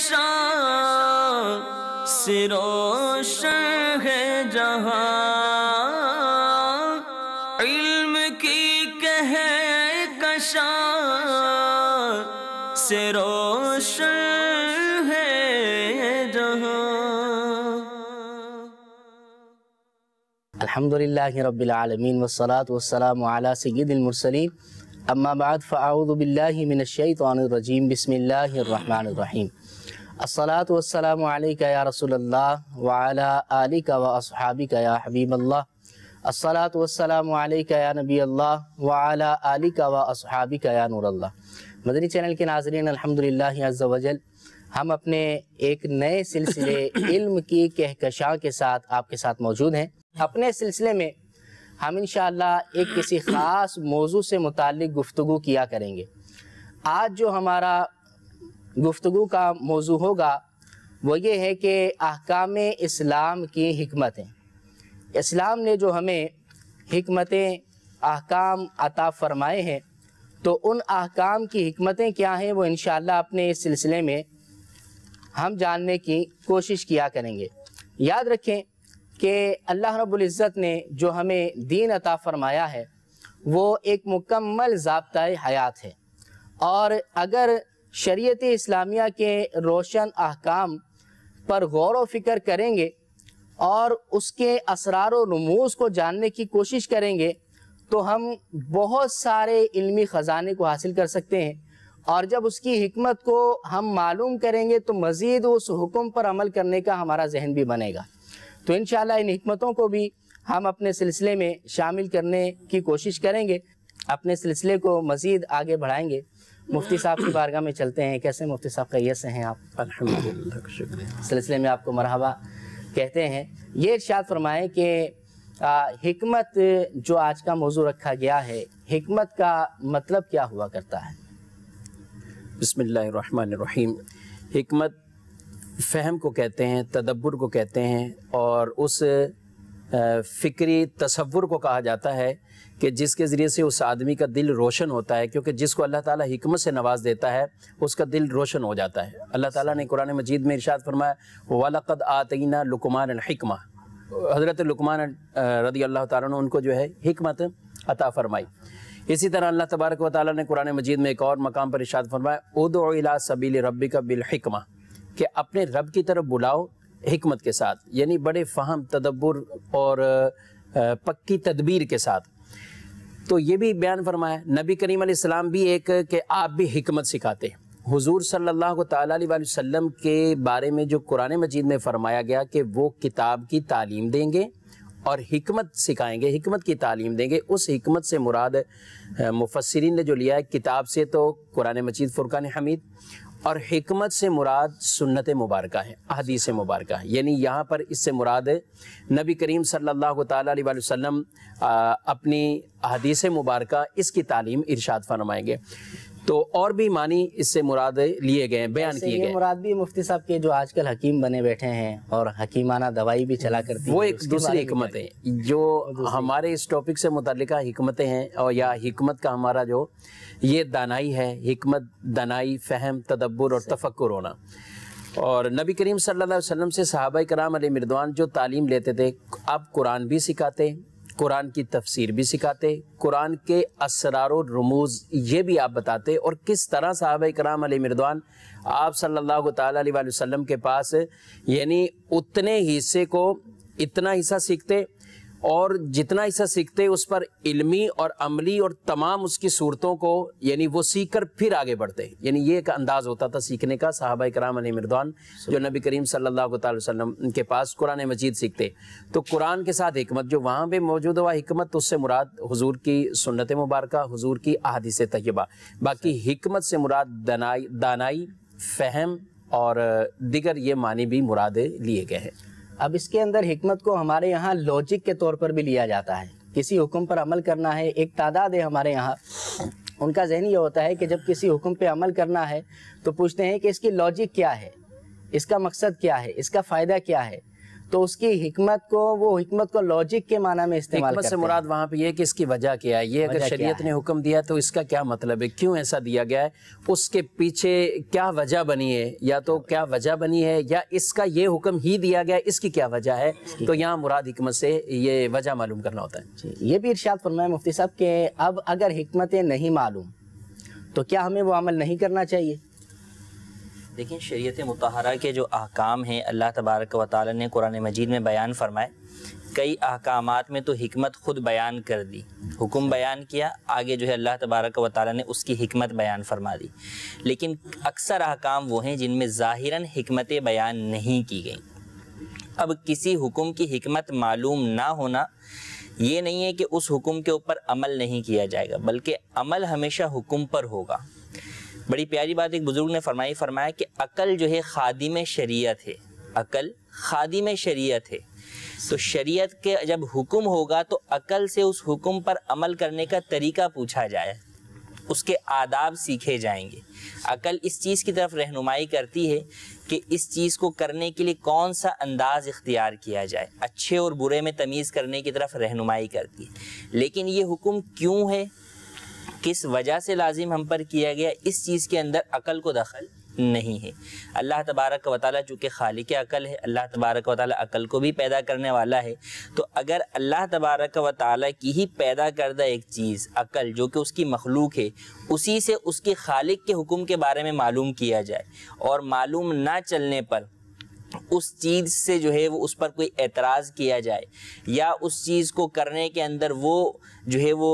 کہکشاں سے روشن ہے جہاں، علم کی کہکشاں سے روشن ہے جہاں۔ الحمدللہ رب العالمین والصلاة والسلام علی سید المرسلین، اما بعد فاعوذ باللہ من الشیطان الرجیم، بسم اللہ الرحمن الرحیم۔ الصلاة والسلام علیکہ یا رسول اللہ وعلی آلکہ واصحابکہ یا حبیب اللہ۔ الصلاة والسلام علیکہ یا نبی اللہ وعلی آلکہ واصحابکہ یا نور اللہ۔ مدنی چینل کے ناظرین، الحمدللہ عز وجل ہم اپنے ایک نئے سلسلے علم کی کہکشاں کے ساتھ آپ کے ساتھ موجود ہیں۔ اپنے سلسلے میں ہم انشاءاللہ ایک کسی خاص موضوع سے متعلق گفتگو کیا کریں گے۔ آج جو ہمارا گفتگو کا موضوع ہوگا وہ یہ ہے کہ احکام اسلام کی حکمتیں۔ اسلام نے جو ہمیں حکمتیں احکام عطا فرمائے ہیں، تو ان احکام کی حکمتیں کیا ہیں وہ انشاءاللہ اپنے اس سلسلے میں ہم جاننے کی کوشش کیا کریں گے۔ یاد رکھیں کہ اللہ رب العزت نے جو ہمیں دین عطا فرمایا ہے وہ ایک مکمل ضابطۂ حیات ہے، اور اگر شریعت اسلامیہ کے روشن احکام پر غور و فکر کریں گے اور اس کے اسرار و رموز کو جاننے کی کوشش کریں گے تو ہم بہت سارے علمی خزانے کو حاصل کر سکتے ہیں، اور جب اس کی حکمت کو ہم معلوم کریں گے تو مزید اس حکم پر عمل کرنے کا ہمارا ذہن بھی بنے گا۔ تو انشاءاللہ ان حکمتوں کو بھی ہم اپنے سلسلے میں شامل کرنے کی کوشش کریں گے، اپنے سلسلے کو مزید آگے بڑھائیں گے۔ مفتی صاحب کی بارگاہ میں چلتے ہیں۔ کیسے مفتی صاحب، خیریت سے ہیں آپ؟ الحمدللہ، شکریہ۔ سلسلے میں آپ کو مرحبا کہتے ہیں۔ یہ ارشاد فرمائیں کہ حکمت جو آج کا موضوع رکھا گیا ہے، حکمت کا مطلب کیا ہوا کرتا ہے؟ بسم اللہ الرحمن الرحیم۔ حکمت فہم کو کہتے ہیں، تدبر کو کہتے ہیں، اور اس فکری تصور کو کہا جاتا ہے کہ جس کے ذریعے سے اس آدمی کا دل روشن ہوتا ہے، کیونکہ جس کو اللہ تعالیٰ حکمت سے نواز دیتا ہے اس کا دل روشن ہو جاتا ہے۔ اللہ تعالیٰ نے قرآن مجید میں ارشاد فرمایا وَلَقَدْ آتَيْنَا لُقْمَانَ الْحِكْمَةَ، حضرت لقمان رضی اللہ تعالیٰ عنہ ان کو جو ہے حکمت عطا فرمائی۔ اسی طرح اللہ تبارک و تعالیٰ نے قرآن مجید میں ایک اور مقام پر ارشاد فرمایا اُدْعُ إِلَىٰ سَبِيلِ رَبِّكَ بِالْحِكْمَةِ، کہ اپنے رب کی طرف بلاؤ حکمت کے ساتھ، یعنی بڑے فہم، تدبر اور پکی تدبیر کے ساتھ۔ تو یہ بھی بیان فرمایا نبی کریم علیہ السلام بھی ایک کہ آپ بھی حکمت سکھاتے ہیں۔ حضور صلی اللہ تعالیٰ علیہ وسلم کے بارے میں جو قرآن مجید میں فرمایا گیا کہ وہ کتاب کی تعلیم دیں گے اور حکمت سکھائیں گے، حکمت کی تعلیم دیں گے، اس حکمت سے مراد مفسرین نے جو لیا ہے کتاب سے تو قرآن مجید فرقان حمید، اور حکمت سے مراد سنت مبارکہ ہے، احادیث مبارکہ ہے، یعنی یہاں پر اس سے مراد نبی کریم صلی اللہ تعالیٰ علیہ وسلم اپنی احادیث مبارکہ اس کی تعلیم ارشاد فرمائیں گے۔ تو اور بھی معنی اس سے مراد لیے گئے ہیں، بیان کیے گئے۔ یہ مراد بھی مفتی صاحب کے جو آج کل حکیم بنے بیٹھے ہیں اور حکیمانہ دوائی بھی چلا کرتی ہیں، وہ ایک دوسری حکمت ہے جو ہمارے اس ٹاپک سے متعلقہ حکمتیں ہیں، اور یا حکمت کا ہمارا جو یہ دانائی ہے، حکمت دانائی، فہم، تدبر اور تفکر ہونا۔ اور نبی کریم صلی اللہ علیہ وسلم سے صحابہ کرام علیہ مردوان جو تعلیم لیتے تھے، آپ قرآن بھی سکھاتے، قرآن کی تفسیر بھی سکھاتے، قرآن کے اسرار و رموز یہ بھی آپ بتاتے، اور کس طرح صحابہ کرام علیہ مردوان آپ صلی اللہ تعالیٰ علیہ وسلم کے پاس یعنی اتنے حصے کو اتنا حصہ سیکھتے، اور جتنا حصہ سیکھتے اس پر علمی اور عملی اور تمام اس کی صورتوں کو یعنی وہ سیکھ کر پھر آگے بڑھتے، یعنی یہ ایک انداز ہوتا تھا سیکھنے کا صحابہ کرام علیہ مردوان جو نبی کریم صلی اللہ تعالی وسلم کے پاس قرآن مجید سیکھتے۔ تو قرآن کے ساتھ حکمت جو وہاں پہ موجود ہوا حکمت، اس سے مراد حضور کی سنت مبارکہ، حضور کی احادیث طیبہ، باقی حکمت سے مراد دانائی، فہم اور دیگر یہ معنی بھی مراد لیے گئے ہیں۔ اب اس کے اندر حکمت کو ہمارے یہاں لاجک کے طور پر بھی لیا جاتا ہے، کسی حکم پر عمل کرنا ہے، ایک تعداد ہے ہمارے یہاں، ان کا ذہن یہ ہوتا ہے کہ جب کسی حکم پہ عمل کرنا ہے تو پوچھتے ہیں کہ اس کی لاجک کیا ہے، اس کا مقصد کیا ہے، اس کا فائدہ کیا ہے۔ تو اس کی حکمت کو لوجک کے معنی میں استعمال کرتے ہیں۔ حکمت سے مراد وہاں پہ یہ کہ اس کی وجہ کیا ہے، یہ اگر شریعت نے حکم دیا تو اس کا کیا مطلب ہے، کیوں ایسا دیا گیا ہے، اس کے پیچھے کیا وجہ بنی ہے، یا تو کیا وجہ بنی ہے یا اس کا یہ حکم ہی دیا گیا ہے، اس کی کیا وجہ ہے، تو یہاں مراد حکمت سے یہ وجہ معلوم کرنا ہوتا ہے۔ یہ بھی ارشاد فرمایا مفتی صاحب کہ اب اگر حکمتیں نہیں معلوم تو کیا ہمیں وہ عمل نہیں کرنا چاہیے؟ دیکھیں، شریعت مطہرہ کے جو احکام ہیں اللہ تبارک و تعالی نے قرآن مجید میں بیان فرمائے، کئی احکامات میں تو حکمت خود بیان کر دی، حکم بیان کیا، آگے جو ہے اللہ تبارک و تعالی نے اس کی حکمت بیان فرما دی، لیکن اکثر احکام وہ ہیں جن میں ظاہراً حکمتیں بیان نہیں کی گئیں۔ اب کسی حکم کی حکمت معلوم نہ ہونا یہ نہیں ہے کہ اس حکم کے اوپر عمل نہیں کیا جائے گا، بلکہ عمل ہمیشہ حکم پر ہوگا۔ بڑی پیاری بات ایک بزرگ نے فرمایا کہ عقل جو ہے خادم شریعت ہے، عقل خادم شریعت ہے، تو شریعت کے جب حکم ہوگا تو عقل سے اس حکم پر عمل کرنے کا طریقہ پوچھا جائے، اس کے آداب سیکھے جائیں گے۔ عقل اس چیز کی طرف رہنمائی کرتی ہے کہ اس چیز کو کرنے کے لیے کون سا انداز اختیار کیا جائے، اچھے اور برے میں تمیز کرنے کی طرف رہنمائی کرتی ہے، لیکن یہ حکم کیوں ہے، کس وجہ سے لازم ہم پر کیا گیا، اس چیز کے اندر عقل کو دخل نہیں ہے۔ اللہ تبارک و تعالیٰ چونکہ خالق عقل ہے، اللہ تبارک و تعالیٰ عقل کو بھی پیدا کرنے والا ہے، تو اگر اللہ تبارک و تعالیٰ کی ہی پیدا کردہ ایک چیز عقل جو کہ اس کی مخلوق ہے، اسی سے اس کے خالق کے حکم کے بارے میں معلوم کیا جائے اور معلوم نہ چلنے پر اس چیز سے جو ہے وہ اس پر کوئی اعتراض کیا جائے یا اس چیز کو کرنے کے اندر وہ جو ہے وہ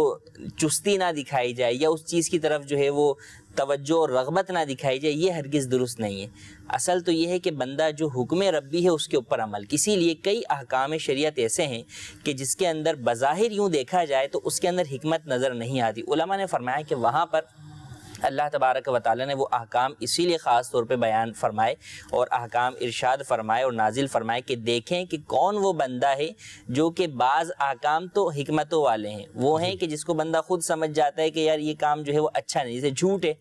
چستی نہ دکھائی جائے یا اس چیز کی طرف جو ہے وہ توجہ اور رغبت نہ دکھائی جائے، یہ ہرگز درست نہیں ہے۔ اصل تو یہ ہے کہ بندہ جو حکم ربی ہے اس کے اوپر عمل، اسی لیے کئی احکام شریعت ایسے ہیں کہ جس کے اندر بظاہر یوں دیکھا جائے تو اس کے اندر حکمت نظر نہیں آتی۔ علماء نے فرمایا کہ وہاں پر اللہ تبارک و تعالی نے وہ احکام اسی لیے خاص طور پہ بیان فرمائے اور احکام ارشاد فرمائے اور نازل فرمائے کہ دیکھیں کہ کون وہ بندہ ہے جو کہ بعض احکام تو حکمتوں والے ہیں، وہ ہیں کہ جس کو بندہ خود سمجھ جاتا ہے کہ یار یہ کام جو ہے وہ اچھا نہیں، جیسے جھوٹ ہے،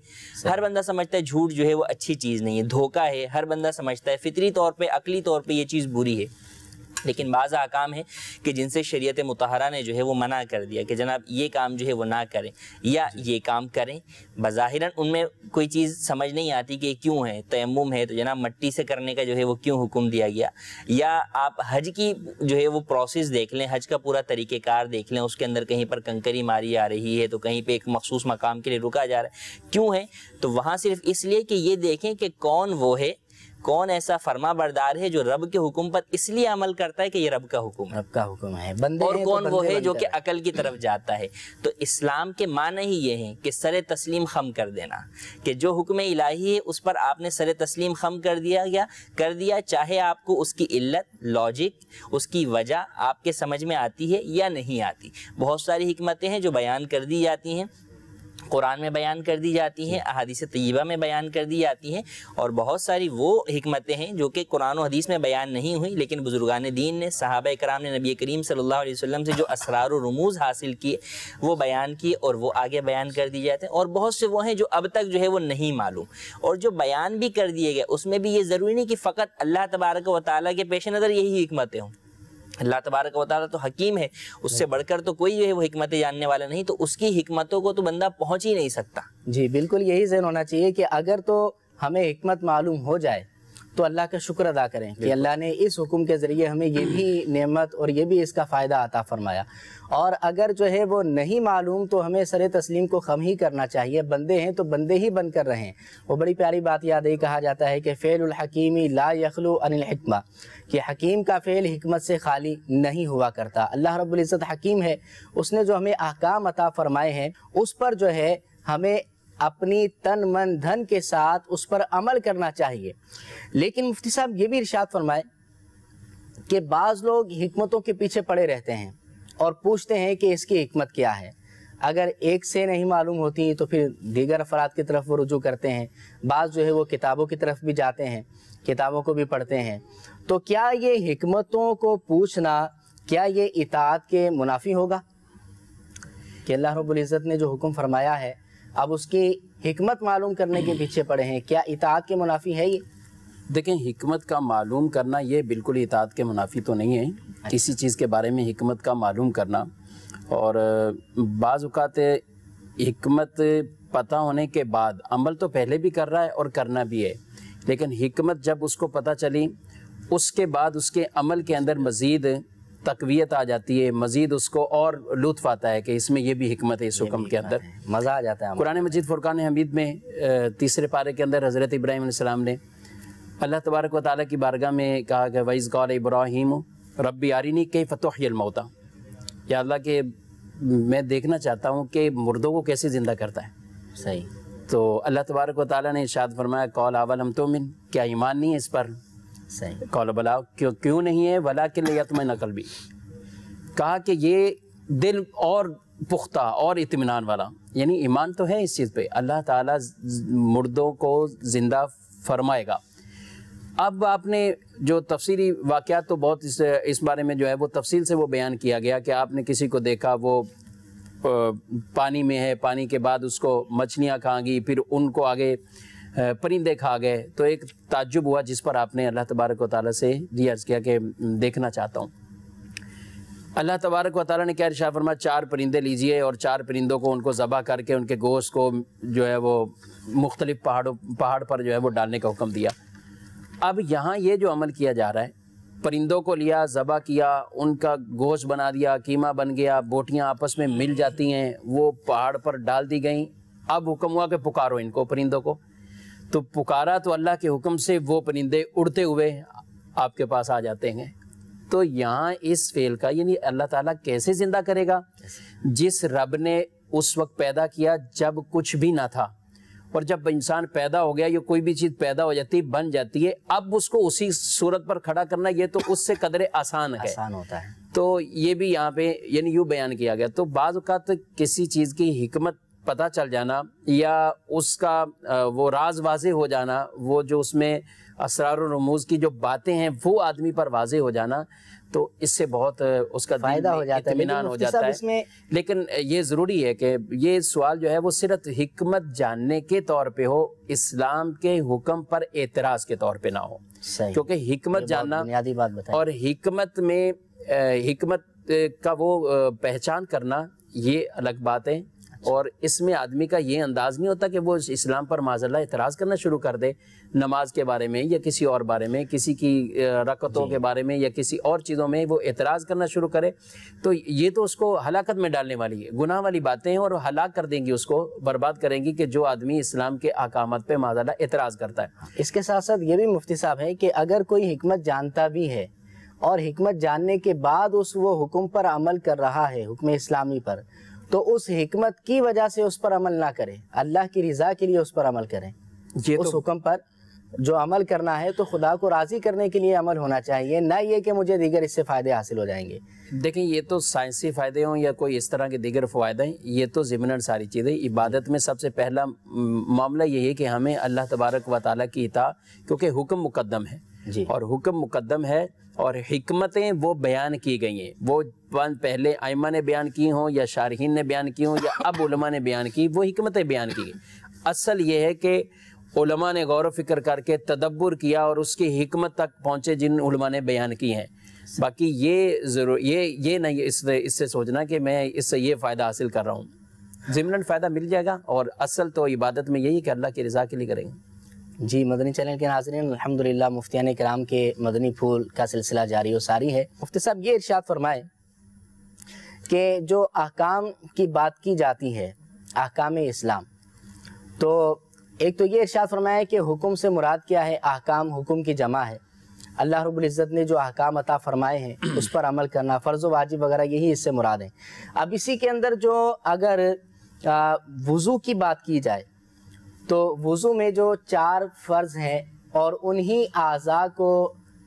ہر بندہ سمجھتا ہے جھوٹ جو ہے وہ اچھی چیز نہیں ہے، دھوکہ ہے، ہر بندہ سمجھتا ہے فطری طور پہ عقلی طور پہ یہ چیز بری ہے، لیکن بعض احکام ہیں کہ جن سے شریعت مطہرہ نے جو ہے وہ منع کر دیا کہ جناب یہ کام جو ہے وہ نہ کریں یا یہ کام کریں، بظاہراً ان میں کوئی چیز سمجھ نہیں آتی کہ کیوں ہے، تیمم ہے تو جناب مٹی سے کرنے کا جو ہے وہ کیوں حکم دیا گیا، یا آپ حج کی جو ہے وہ پروسیس دیکھ لیں، حج کا پورا طریقہ کار دیکھ لیں، اس کے اندر کہیں پر کنکری ماری آ رہی ہے تو کہیں پہ ایک مخصوص مقام کے لیے رکا جا رہا ہے، کیوں ہے؟ تو وہاں صرف اس لیے کہ یہ دیکھیں کہ کون وہ ہے، کون ایسا فرما بردار ہے جو رب کے حکم پر اس لیے عمل کرتا ہے کہ یہ رب کا حکم ہے، بندے اور ہیں کون تو وہ ہے بندے جو بن کہ کر۔ عقل کی طرف جاتا ہے۔ تو اسلام کے معنی ہی یہ ہیں کہ سر تسلیم خم کر دینا، کہ جو حکم الہی ہے اس پر آپ نے سر تسلیم خم کر دیا، چاہے آپ کو اس کی علت، لاجک، اس کی وجہ آپ کے سمجھ میں آتی ہے یا نہیں آتی۔ بہت ساری حکمتیں ہیں جو بیان کر دی جاتی ہیں، قرآن میں بیان کر دی جاتی ہیں، احادیث طیبہ میں بیان کر دی جاتی ہیں، اور بہت ساری وہ حکمتیں ہیں جو کہ قرآن و حدیث میں بیان نہیں ہوئی لیکن بزرگان دین نے، صحابہ کرام نے نبی کریم صلی اللہ علیہ وسلم سے جو اسرار و رموز حاصل کیے وہ بیان کیے اور وہ آگے بیان کر دی جاتے ہیں، اور بہت سے وہ ہیں جو اب تک جو ہے وہ نہیں معلوم، اور جو بیان بھی کر دیے گئے اس میں بھی یہ ضروری نہیں کہ فقط اللہ تبارک و تعالیٰ کے پیش نظر یہی حکمتیں ہوں۔ اللہ تبارک و تعالیٰ تو حکیم ہے، اس سے بڑھ کر تو کوئی جو ہے وہ حکمتیں جاننے والا نہیں، تو اس کی حکمتوں کو تو بندہ پہنچ ہی نہیں سکتا۔ جی بالکل یہی ذہن ہونا چاہیے کہ اگر تو ہمیں حکمت معلوم ہو جائے تو اللہ کا شکر ادا کریں کہ اللہ نے اس حکم کے ذریعے ہمیں یہ بھی نعمت اور یہ بھی اس کا فائدہ عطا فرمایا، اور اگر جو ہے وہ نہیں معلوم تو ہمیں سر تسلیم کو خم ہی کرنا چاہیے، بندے ہیں تو بندے ہی بن کر رہیں۔ وہ بڑی پیاری بات یاد ہے، کہا جاتا ہے کہ فعل الحکیمی لا یخلو عن الحکمہ، کہ حکیم کا فعل حکمت سے خالی نہیں ہوا کرتا۔ اللہ رب العزت حکیم ہے، اس نے جو ہمیں احکام عطا فرمائے ہیں اس پر جو ہے ہمیں اپنی تن من دھن کے ساتھ اس پر عمل کرنا چاہیے۔ لیکن مفتی صاحب یہ بھی ارشاد فرمائے کہ بعض لوگ حکمتوں کے پیچھے پڑے رہتے ہیں اور پوچھتے ہیں کہ اس کی حکمت کیا ہے، اگر ایک سے نہیں معلوم ہوتی تو پھر دیگر افراد کی طرف وہ رجوع کرتے ہیں، بعض جو ہے وہ کتابوں کی طرف بھی جاتے ہیں، کتابوں کو بھی پڑھتے ہیں۔ تو کیا یہ حکمتوں کو پوچھنا، کیا یہ اطاعت کے منافی ہوگا کہ اللہ رب العزت نے جو حکم فرمایا ہے اب اس کی حکمت معلوم کرنے کے پیچھے پڑے ہیں، کیا اطاعت کے منافی ہے یہ؟ دیکھیں حکمت کا معلوم کرنا یہ بالکل اطاعت کے منافی تو نہیں ہے، کسی چیز کے بارے میں حکمت کا معلوم کرنا، اور بعض اوقات حکمت پتہ ہونے کے بعد عمل تو پہلے بھی کر رہا ہے اور کرنا بھی ہے، لیکن حکمت جب اس کو پتہ چلی اس کے بعد اس کے عمل کے اندر مزید تقویت آ جاتی ہے، مزید اس کو اور لطف آتا ہے کہ اس میں یہ بھی حکمت ہے، اس حکم کے اندر مزہ آ جاتا ہے۔ قرآن مجید فرقان حمید میں 3 پارے کے اندر حضرت ابراہیم علیہ السلام نے اللہ تبارک و تعالیٰ کی بارگاہ میں کہا کہ وَإِذْ قَالَ إِبْرَاهِيمُ رَبِّ أَرِنِي كَيْفَ تُحْيِي الْمَوْتَى، یا اللہ کہ میں دیکھنا چاہتا ہوں کہ مردوں کو کیسے زندہ کرتا ہے۔ صحیح۔ تو اللہ تبارک و تعالیٰ نے ارشاد فرمایا قَالَ أَوَلَمْ تُؤْمِنْ، کیا ایمان نہیں ہے اس پر؟ صحیح۔ قَالَ بَلَىٰ، کیوں نہیں ہے؟ وَلَٰكِنْ لِيَطْمَئِنَّ قَلْبِي، کہا کہ یہ دل اور پختہ اور اطمینان والا، یعنی ایمان تو ہے اس چیز پہ، اللہ تعالیٰ مردوں کو زندہ فرمائے گا۔ اب آپ نے جو تفصیلی واقعات تو بہت اس بارے میں جو ہے وہ تفصیل سے وہ بیان کیا گیا کہ آپ نے کسی کو دیکھا وہ پانی میں ہے، پانی کے بعد اس کو مچھلیاں کھا گئی، پھر ان کو آگے پرندے کھا گئے، تو ایک تعجب ہوا جس پر آپ نے اللہ تبارک و تعالیٰ سے یہ عرض کیا کہ دیکھنا چاہتا ہوں۔ اللہ تبارک و تعالیٰ نے کیا ارشاد فرمایا 4 پرندے لیجئے اور 4 پرندوں کو ان کو ذبح کر کے ان کے گوشت کو جو ہے وہ مختلف پہاڑ پر جو ہے وہ ڈالنے کا حکم دیا۔ اب یہاں یہ جو عمل کیا جا رہا ہے، پرندوں کو لیا، ذبح کیا، ان کا گوشت بنا دیا، قیمہ بن گیا، بوٹیاں آپس میں مل جاتی ہیں، وہ پہاڑ پر ڈال دی گئیں، اب حکم ہوا کہ پکارو ان کو، پرندوں کو، تو پکارا تو اللہ کے حکم سے وہ پرندے اڑتے ہوئے آپ کے پاس آ جاتے ہیں۔ تو یہاں اس فعل کا یعنی اللہ تعالیٰ کیسے زندہ کرے گا؟ جس رب نے اس وقت پیدا کیا جب کچھ بھی نہ تھا، اور جب انسان پیدا ہو گیا یا کوئی بھی چیز پیدا ہو جاتی ہے، بن جاتی ہے، اب اس کو اسی صورت پر کھڑا کرنا یہ تو اس سے قدر آسان ہے، آسان ہوتا ہے۔ تو یہ بھی یہاں پہ یعنی یوں بیان کیا گیا۔ تو بعض اوقات کسی چیز کی حکمت پتہ چل جانا یا اس کا وہ راز واضح ہو جانا، وہ جو اس میں اسرار و رموز کی جو باتیں ہیں وہ آدمی پر واضح ہو جانا، تو اس سے بہت اس کا فائدہ ہو جاتا ہے، اطمینان ہو جاتا ہے۔ لیکن یہ ضروری ہے کہ یہ سوال جو ہے وہ صرف حکمت جاننے کے طور پہ ہو، اسلام کے حکم پر اعتراض کے طور پہ نہ ہو، کیونکہ حکمت جاننا بنیادی بات بتائیں، اور حکمت میں حکمت کا وہ پہچان کرنا یہ الگ بات ہے، اور اس میں آدمی کا یہ انداز نہیں ہوتا کہ وہ اسلام پر معاذ اللہ اعتراض کرنا شروع کر دے، نماز کے بارے میں یا کسی اور بارے میں، کسی کی رکعتوں کے بارے میں یا کسی اور چیزوں میں وہ اعتراض کرنا شروع کرے، تو یہ تو اس کو ہلاکت میں ڈالنے والی ہے، گناہ والی باتیں ہیں، اور ہلاک کر دیں گی، اس کو برباد کریں گی کہ جو آدمی اسلام کے احکامات پہ معاذ اللہ اعتراض کرتا ہے۔ اس کے ساتھ ساتھ یہ بھی مفتی صاحب ہے کہ اگر کوئی حکمت جانتا بھی ہے اور حکمت جاننے کے بعد وہ حکم پر عمل کر رہا ہے، حکم اسلامی پر، تو اس حکمت کی وجہ سے اس پر عمل نہ کرے، اللہ کی رضا کے لیے اس پر عمل کریں۔ اس حکم پر جو عمل کرنا ہے تو خدا کو راضی کرنے کے لیے عمل ہونا چاہیے، نہ یہ کہ مجھے دیگر اس سے فائدے حاصل ہو جائیں گے۔ دیکھیں یہ تو سائنسی فائدے ہوں یا کوئی اس طرح کے دیگر فوائد ہیں، یہ تو ضمناً ساری چیزیں۔ عبادت میں سب سے پہلا معاملہ یہ ہے کہ ہمیں اللہ تبارک و تعالیٰ کی اطاعت، کیونکہ حکم مقدم ہے اور حکم مقدم ہے، اور حکمتیں وہ بیان کی گئی ہیں، وہ پہلے ائمہ نے بیان کی ہوں یا شارحین نے بیان کی ہوں یا اب علماء نے بیان کی، وہ حکمتیں بیان کی گئی۔ اصل یہ ہے کہ علماء نے غور و فکر کر کے تدبر کیا اور اس کی حکمت تک پہنچے جن علماء نے بیان کی ہیں۔ باقی یہ نہیں اس سے سوچنا کہ میں اس سے یہ فائدہ حاصل کر رہا ہوں، ضمناً فائدہ مل جائے گا، اور اصل تو عبادت میں یہی کہ اللہ کی رضا کے لیے کریں گے۔ جی، مدنی چینل کے ناظرین، الحمدللہ مفتیان کرام کے مدنی پھول کا سلسلہ جاری و ساری ہے۔ مفتی صاحب یہ ارشاد فرمائے کہ جو احکام کی بات کی جاتی ہے، احکام اسلام، تو ایک تو یہ ارشاد فرمایا کہ حکم سے مراد کیا ہے؟ احکام حکم کی جمع ہے۔ اللہ رب العزت نے جو احکام عطا فرمائے ہیں اس پر عمل کرنا، فرض و واجب وغیرہ، یہی اس سے مراد ہیں۔ اب اسی کے اندر جو اگر وضو کی بات کی جائے تو وضو میں جو 4 فرض ہیں اور انہی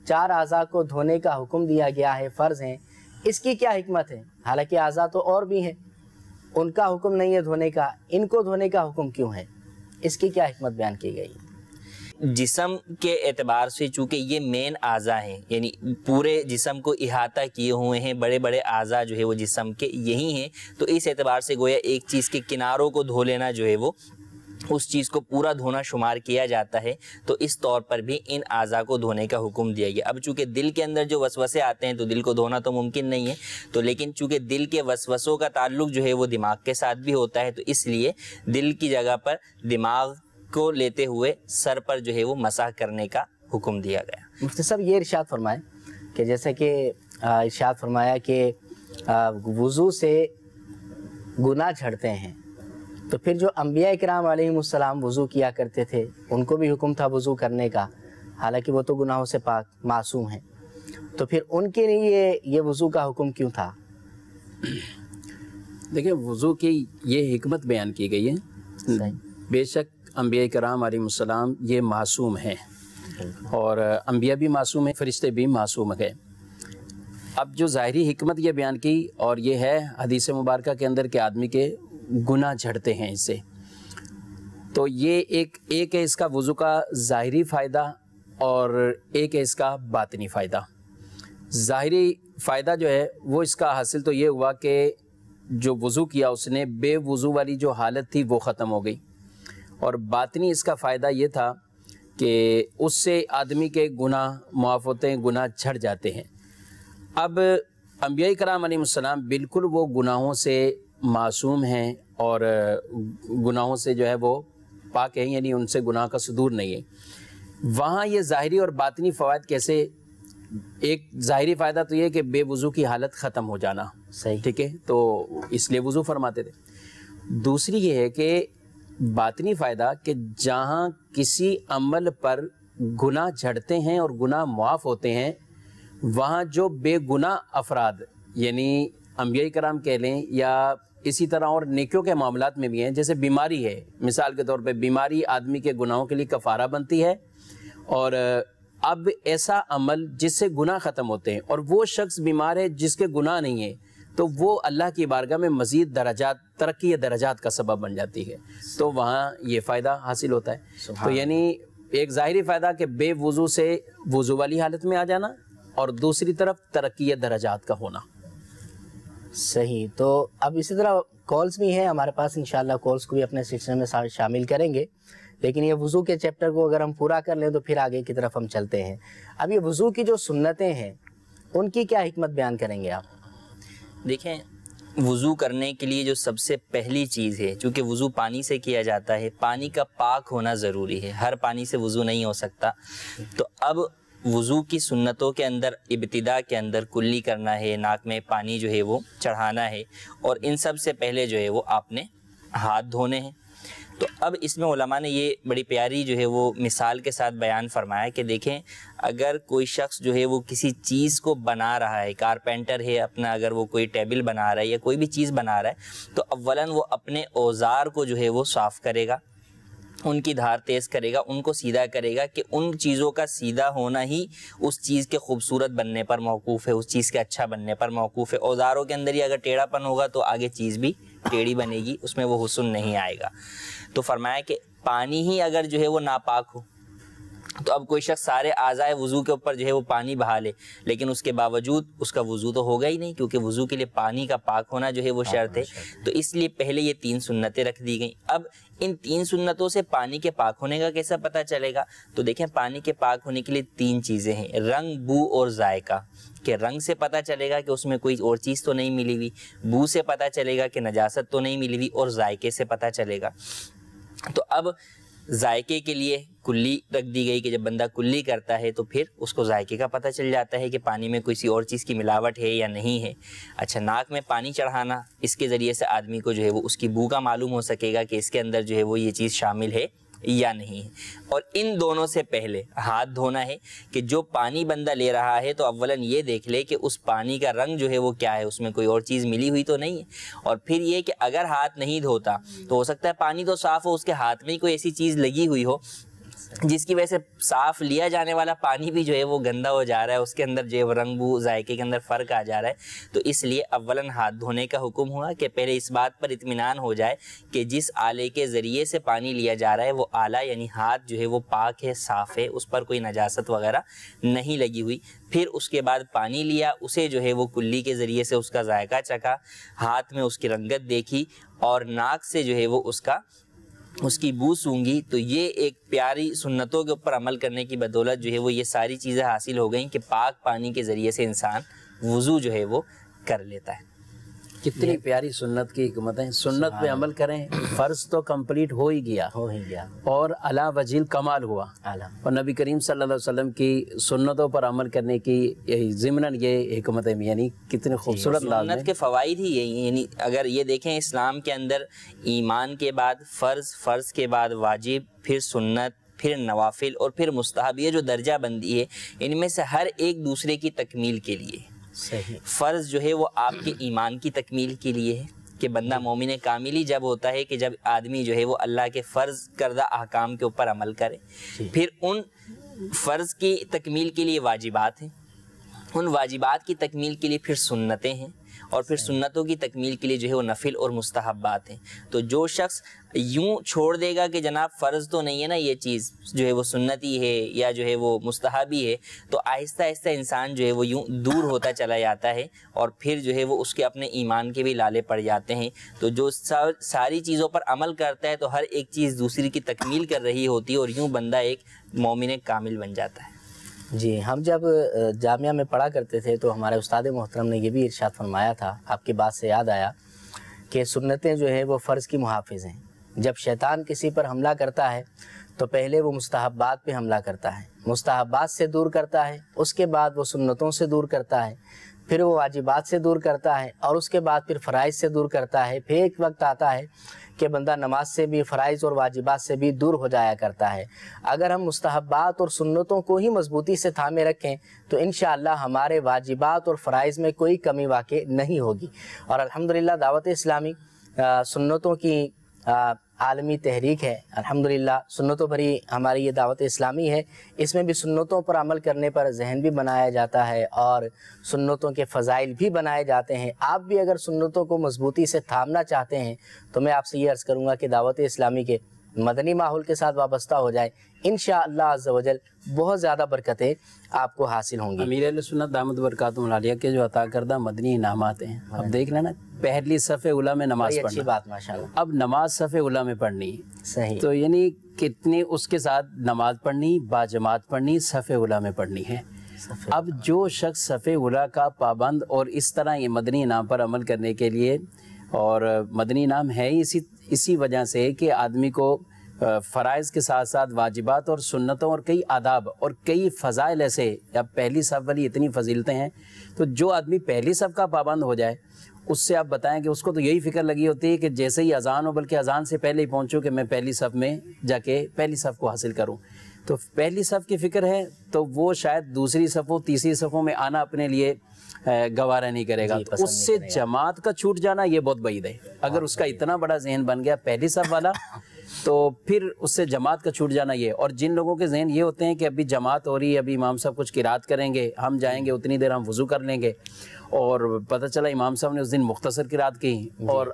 چار اعضاء کو دھونے کا حکم دیا گیا ہے، فرض ہیں، اس کی کیا حکمت ہے؟ حالانکہ اعضاء تو اور بھی ہیں، ان کا حکم نہیں ہے دھونے کا، ان کو دھونے کا حکم کیوں ہے؟ اس کی کیا حکمت بیان کی گئی؟ جسم کے اعتبار سے چونکہ یہ مین اعضاء ہیں، یعنی پورے جسم کو احاطہ کیے ہوئے ہیں، بڑے بڑے اعضاء جو ہے وہ جسم کے یہی ہیں، تو اس اعتبار سے گویا ایک چیز کے کناروں کو دھو لینا جو ہے وہ اس چیز کو پورا دھونا شمار کیا جاتا ہے، تو اس طور پر بھی ان اعضاء کو دھونے کا حکم دیا گیا۔ اب چونکہ دل کے اندر جو وسوسے آتے ہیں تو دل کو دھونا تو ممکن نہیں ہے، تو لیکن چونکہ دل کے وسوسوں کا تعلق جو ہے وہ دماغ کے ساتھ بھی ہوتا ہے، تو اس لیے دل کی جگہ پر دماغ کو لیتے ہوئے سر پر جو ہے وہ مسح کرنے کا حکم دیا گیا۔ مفتی صاحب یہ ارشاد فرمائیں کہ جیسے کہ ارشاد فرمایا کہ وضو سے گناہ جھڑتے ہیں، تو پھر جو انبیاء کرام علیہم السلام وضو کیا کرتے تھے ان کو بھی حکم تھا وضو کرنے کا، حالانکہ وہ تو گناہوں سے پاک معصوم ہیں، تو پھر ان کے لیے یہ وضو کا حکم کیوں تھا؟ دیکھیں وضو کی یہ حکمت بیان کی گئی ہے، بے شک انبیاء کرام علیہ السلام یہ معصوم ہیں، اور انبیاء بھی معصوم ہیں، فرشتے بھی معصوم ہیں۔ اب جو ظاہری حکمت یہ بیان کی، اور یہ ہے حدیث مبارکہ کے اندر کہ آدمی کے گناہ جھڑتے ہیں اس سے، تو یہ ایک ہے اس کا وضو کا ظاہری فائدہ، اور ایک ہے اس کا باطنی فائدہ۔ ظاہری فائدہ جو ہے وہ اس کا حاصل تو یہ ہوا کہ جو وضو کیا اس نے، بے وضو والی جو حالت تھی وہ ختم ہو گئی، اور باطنی اس کا فائدہ یہ تھا کہ اس سے آدمی کے گناہ معاف ہوتے ہیں، گناہ جھڑ جاتے ہیں۔ اب انبیاء کرام علیہ السلام بالکل وہ گناہوں سے معصوم ہیں، اور گناہوں سے جو ہے وہ پاک ہیں، یعنی ان سے گناہ کا صدور نہیں ہے۔ وہاں یہ ظاہری اور باطنی فوائد کیسے؟ ایک ظاہری فائدہ تو یہ کہ بے وضو کی حالت ختم ہو جانا، صحیح، ٹھیک ہے، تو اس لیے وضو فرماتے تھے۔ دوسری یہ ہے کہ باطنی فائدہ کہ جہاں کسی عمل پر گناہ جھڑتے ہیں اور گناہ معاف ہوتے ہیں، وہاں جو بے گناہ افراد، یعنی انبیاء کرام کہہ لیں، یا اسی طرح اور نیکیوں کے معاملات میں بھی ہیں، جیسے بیماری ہے، مثال کے طور پہ بیماری آدمی کے گناہوں کے لیے کفارہ بنتی ہے، اور اب ایسا عمل جس سے گناہ ختم ہوتے ہیں، اور وہ شخص بیمار ہے جس کے گناہ نہیں ہے، تو وہ اللہ کی بارگاہ میں مزید درجات، ترقی درجات کا سبب بن جاتی ہے، تو وہاں یہ فائدہ حاصل ہوتا ہے۔ تو یعنی ایک ظاہری فائدہ کہ بے وضو سے وضو والی حالت میں آ جانا، اور دوسری طرف ترقی درجات کا ہونا۔ صحیح۔ تو اب اسی طرح کالز بھی ہیں ہمارے پاس، انشاءاللہ کالز کو بھی اپنے سلسلے میں شامل کریں گے، لیکن یہ وضو کے چیپٹر کو اگر ہم پورا کر لیں تو پھر آگے کی طرف ہم چلتے ہیں۔ اب یہ وضو کی جو سنتیں ہیں ان کی کیا حکمت بیان کریں گے آپ؟ دیکھیں وضو کرنے کے لیے جو سب سے پہلی چیز ہے، چونکہ وضو پانی سے کیا جاتا ہے، پانی کا پاک ہونا ضروری ہے، ہر پانی سے وضو نہیں ہو سکتا۔ تو اب وضو کی سنتوں کے اندر ابتدا کے اندر کلی کرنا ہے، ناک میں پانی جو ہے وہ چڑھانا ہے، اور ان سب سے پہلے جو ہے وہ آپ نے ہاتھ دھونے ہیں۔ تو اب اس میں علماء نے یہ بڑی پیاری جو ہے وہ مثال کے ساتھ بیان فرمایا کہ دیکھیں اگر کوئی شخص جو ہے وہ کسی چیز کو بنا رہا ہے، کارپینٹر ہے اپنا، اگر وہ کوئی ٹیبل بنا رہا ہے یا کوئی بھی چیز بنا رہا ہے، تو اولاً وہ اپنے اوزار کو جو ہے وہ صاف کرے گا، ان کی دھار تیز کرے گا، ان کو سیدھا کرے گا، کہ ان چیزوں کا سیدھا ہونا ہی اس چیز کے خوبصورت بننے پر موقوف ہے، اس چیز کے اچھا بننے پر موقوف ہے۔ اوزاروں کے اندر ہی اگر ٹیڑھا پن ہوگا تو آگے چیز بھی ٹیڑھی بنے گی، اس میں وہ حسن نہیں آئے گا۔ تو فرمایا کہ پانی ہی اگر جو ہے وہ ناپاک ہو، تو اب کوئی شخص سارے اعضائے وضو کے اوپر جو ہے وہ پانی بہا لے، لیکن اس کے باوجود اس کا وضو تو ہوگا ہی نہیں، کیونکہ وضو کے لیے پانی کا پاک ہونا جو ہے وہ شرط ہے۔ تو اس لیے پہلے یہ 3 سنتیں رکھ دی گئیں۔ اب ان 3 سنتوں سے پانی کے پاک ہونے کا کیسا پتہ چلے گا؟ تو دیکھیں پانی کے پاک ہونے کے لیے 3 چیزیں ہیں، رنگ، بو اور ذائقہ۔ کہ رنگ سے پتہ چلے گا کہ اس میں کوئی اور چیز تو نہیں ملی ہوئی، بو سے پتہ چلے گا کہ نجاست تو نہیں ملی ہوئی، اور ذائقے سے پتہ چلے گا۔ تو اب ذائقے کے لیے کلی رکھ دی گئی کہ جب بندہ کلی کرتا ہے تو پھر اس کو ذائقے کا پتہ چل جاتا ہے کہ پانی میں کسی اور چیز کی ملاوٹ ہے یا نہیں ہے۔ اچھا، ناک میں پانی چڑھانا، اس کے ذریعے سے آدمی کو جو ہے وہ اس کی بو کا معلوم ہو سکے گا کہ اس کے اندر جو ہے وہ یہ چیز شامل ہے یا نہیں ہے۔ اور ان دونوں سے پہلے ہاتھ دھونا ہے کہ جو پانی بندہ لے رہا ہے تو اولاً یہ دیکھ لے کہ اس پانی کا رنگ جو ہے وہ کیا ہے، اس میں کوئی اور چیز ملی ہوئی تو نہیں ہے۔ اور پھر یہ کہ اگر ہاتھ نہیں دھوتا تو ہو سکتا ہے پانی تو صاف ہو، اس کے ہاتھ میں ہی کوئی ایسی چیز لگی ہوئی ہو جس کی وجہ سے صاف لیا جانے والا پانی بھی جو ہے وہ گندا ہو جا رہا ہے، اس کے اندر جو ہے رنگ، بو، ذائقے کے اندر فرق آ جا رہا ہے۔ تو اس لیے اولاً ہاتھ دھونے کا حکم ہوا کہ پہلے اس بات پر اطمینان ہو جائے کہ جس آلے کے ذریعے سے پانی لیا جا رہا ہے وہ آلہ یعنی ہاتھ جو ہے وہ پاک ہے، صاف ہے، اس پر کوئی نجاست وغیرہ نہیں لگی ہوئی۔ پھر اس کے بعد پانی لیا، اسے جو ہے وہ کلی کے ذریعے سے اس کا ذائقہ چکھا، ہاتھ میں اس کی رنگت دیکھی، اور ناک سے جو ہے وہ اس کا اس کی بو سونگھی تو یہ ایک پیاری سنتوں کے اوپر عمل کرنے کی بدولت جو ہے وہ یہ ساری چیزیں حاصل ہو گئیں کہ پاک پانی کے ذریعے سے انسان وضو جو ہے وہ کر لیتا ہے۔ کتنی پیاری سنت کی حکمتیں، سنت پہ عمل کریں، فرض تو کمپلیٹ ہو ہی گیا اور علا وجہ کمال ہوا، اور نبی کریم صلی اللہ علیہ وسلم کی سنتوں پر عمل کرنے کی ضمناً یہ حکمتیں، یعنی کتنی خوبصورت سنت کے فوائد ہی یہی، یعنی اگر یہ دیکھیں اسلام کے اندر ایمان کے بعد فرض، فرض کے بعد واجب، پھر سنت، پھر نوافل اور پھر مستحب، یہ جو درجہ بندی ہے ان میں سے ہر ایک دوسرے کی تکمیل کے لیے۔ صحیح۔ فرض جو ہے وہ آپ کے ایمان کی تکمیل کے لیے ہے کہ بندہ مومن کاملی جب ہوتا ہے کہ جب آدمی جو ہے وہ اللہ کے فرض کردہ احکام کے اوپر عمل کرے۔ پھر ان فرض کی تکمیل کے لیے واجبات ہیں، ان واجبات کی تکمیل کے لیے پھر سنتیں ہیں، اور پھر سنتوں کی تکمیل کے لیے جو ہے وہ نفل اور مستحبات ہیں۔ تو جو شخص یوں چھوڑ دے گا کہ جناب فرض تو نہیں ہے نا یہ چیز، جو ہے وہ سنتی ہے یا جو ہے وہ مستحبی ہے، تو آہستہ آہستہ انسان جو ہے وہ یوں دور ہوتا چلا جاتا ہے، اور پھر جو ہے وہ اس کے اپنے ایمان کے بھی لالے پڑ جاتے ہیں۔ تو جو ساری چیزوں پر عمل کرتا ہے تو ہر ایک چیز دوسری کی تکمیل کر رہی ہوتی ہے، اور یوں بندہ ایک مومن کامل بن جاتا ہے۔ جی، ہم جب جامعہ میں پڑھا کرتے تھے تو ہمارے استاد محترم نے یہ بھی ارشاد فرمایا تھا، آپ کی بات سے یاد آیا کہ سنتیں جو ہیں وہ فرض کی محافظ ہیں۔ جب شیطان کسی پر حملہ کرتا ہے تو پہلے وہ مستحبات پہ حملہ کرتا ہے، مستحبات سے دور کرتا ہے، اس کے بعد وہ سنتوں سے دور کرتا ہے، پھر وہ واجبات سے دور کرتا ہے، اور اس کے بعد پھر فرائض سے دور کرتا ہے۔ پھر ایک وقت آتا ہے کہ بندہ نماز سے بھی، فرائض اور واجبات سے بھی دور ہو جایا کرتا ہے۔ اگر ہم مستحبات اور سنتوں کو ہی مضبوطی سے تھامے رکھیں تو انشاءاللہ ہمارے واجبات اور فرائض میں کوئی کمی واقع نہیں ہوگی۔ اور الحمدللہ دعوت اسلامی سنتوں کی عالمی تحریک ہے، الحمدللہ سنتوں پر ہی ہماری یہ دعوت اسلامی ہے۔ اس میں بھی سنتوں پر عمل کرنے پر ذہن بھی بنایا جاتا ہے اور سنتوں کے فضائل بھی بنائے جاتے ہیں۔ آپ بھی اگر سنتوں کو مضبوطی سے تھامنا چاہتے ہیں تو میں آپ سے یہ عرض کروں گا کہ دعوت اسلامی کے مدنی ماحول کے ساتھ وابستہ ہو جائیں، انشاءاللہ عز و جل بہت زیادہ برکتیں آپ کو حاصل ہوں گی۔ امیر اہل سنت دامت برکاتہم العالیہ کے جو عطا کردہ مدنی انعامات ہیں، اب دیکھ لینا پہلی صف اولیٰ میں نماز بڑی پڑھنا، اچھی بات ماشاءاللہ، اب نماز صف اولیٰ میں پڑھنی ہے، صحیح، تو یعنی کتنی اس کے ساتھ نماز پڑھنی، باجماعت پڑھنی، صف اولیٰ میں پڑھنی ہے۔ اب جو شخص صف اولیٰ کا پابند اور اس طرح یہ مدنی انعام پر عمل کرنے کے لیے، اور مدنی انعام ہے ہی اسی وجہ سے کہ آدمی کو فرائض کے ساتھ ساتھ واجبات اور سنتوں اور کئی آداب اور کئی فضائل ایسے، اب پہلی صف والی اتنی فضیلتیں ہیں، تو جو آدمی پہلی صف کا پابند ہو جائے اس سے آپ بتائیں کہ اس کو تو یہی فکر لگی ہوتی ہے کہ جیسے ہی اذان ہو، بلکہ اذان سے پہلے ہی پہنچوں کہ میں پہلی صف میں جا کے پہلی صف کو حاصل کروں۔ تو پہلی صف کی فکر ہے تو وہ شاید دوسری صفوں، تیسری صفوں میں آنا اپنے لیے گوارا نہیں کرے گا، تو اس سے جماعت کا چھوٹ جانا یہ بہت بعید ہے۔ اگر اس کا اتنا بڑا ذہن بن گیا پہلی صف والا تو پھر اس سے جماعت کا چھوٹ جانا یہ، اور جن لوگوں کے ذہن یہ ہوتے ہیں کہ ابھی جماعت ہو رہی ہے، ابھی امام صاحب کچھ قرات کریں گے، ہم جائیں گے اتنی دیر ہم وضو کر لیں گے، اور پتہ چلا امام صاحب نے اس دن مختصر قرات کی اور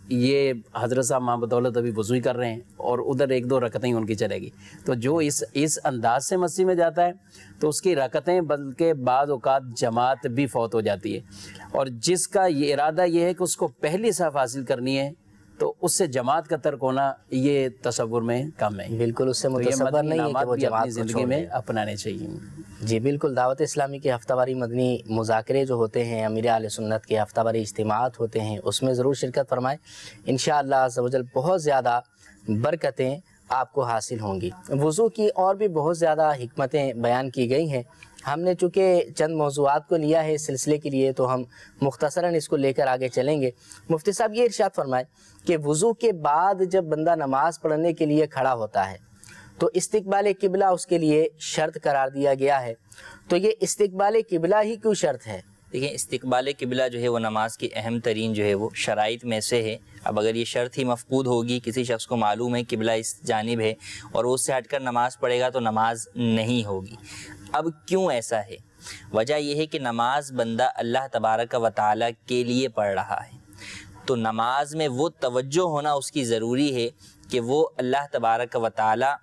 یہ حضرت صاحب ماں بدولت ابھی وضو ہی کر رہے ہیں اور ادھر ایک دو رکعتیں ان کی چلے گی، تو جو اس انداز سے مسجد میں جاتا ہے تو اس کی رکعتیں بلکہ بعض اوقات جماعت بھی فوت ہو جاتی ہے، اور جس کا یہ ارادہ یہ ہے کہ اس کو پہلی صف حاصل کرنی ہے تو اس سے جماعت کا ترک ہونا یہ تصور میں کم ہے، بالکل اس سے متصور نہیں ہے کہ وہ جماعت کو زندگی میں اپنانے چاہیے۔ جی بالکل، دعوت اسلامی کے ہفتہ واری مدنی مذاکرے جو ہوتے ہیں، امیر اہل سنت کے ہفتہ واری اجتماعات ہوتے ہیں، اس میں ضرور شرکت فرمائیں، انشاءاللہ عز و جل بہت زیادہ برکتیں آپ کو حاصل ہوں گی۔ وضو کی اور بھی بہت زیادہ حکمتیں بیان کی گئی ہیں، ہم نے چونکہ چند موضوعات کو لیا ہے اس سلسلے کے لیے تو ہم مختصراً اس کو لے کر آگے چلیں گے۔ مفتی صاحب یہ ارشاد فرمائیں کہ وضو کے بعد جب بندہ نماز پڑھنے کے لیے کھڑا ہوتا ہے تو استقبال قبلہ اس کے لیے شرط قرار دیا گیا ہے، تو یہ استقبال قبلہ ہی کیوں شرط ہے؟ دیکھیں استقبال قبلہ جو ہے وہ نماز کی اہم ترین جو ہے وہ شرائط میں سے ہے۔ اب اگر یہ شرط ہی مفقود ہوگی، کسی شخص کو معلوم ہے قبلہ اس جانب ہے اور وہ اس سے ہٹ کر نماز پڑھے گا تو نماز نہیں ہوگی۔ اب کیوں ایسا ہے؟ وجہ یہ ہے کہ نماز بندہ اللہ تبارک و تعالیٰ کے لیے پڑھ رہا ہے، تو نماز میں وہ توجہ ہونا اس کی ضروری ہے کہ وہ اللہ تبارک و تعالیٰ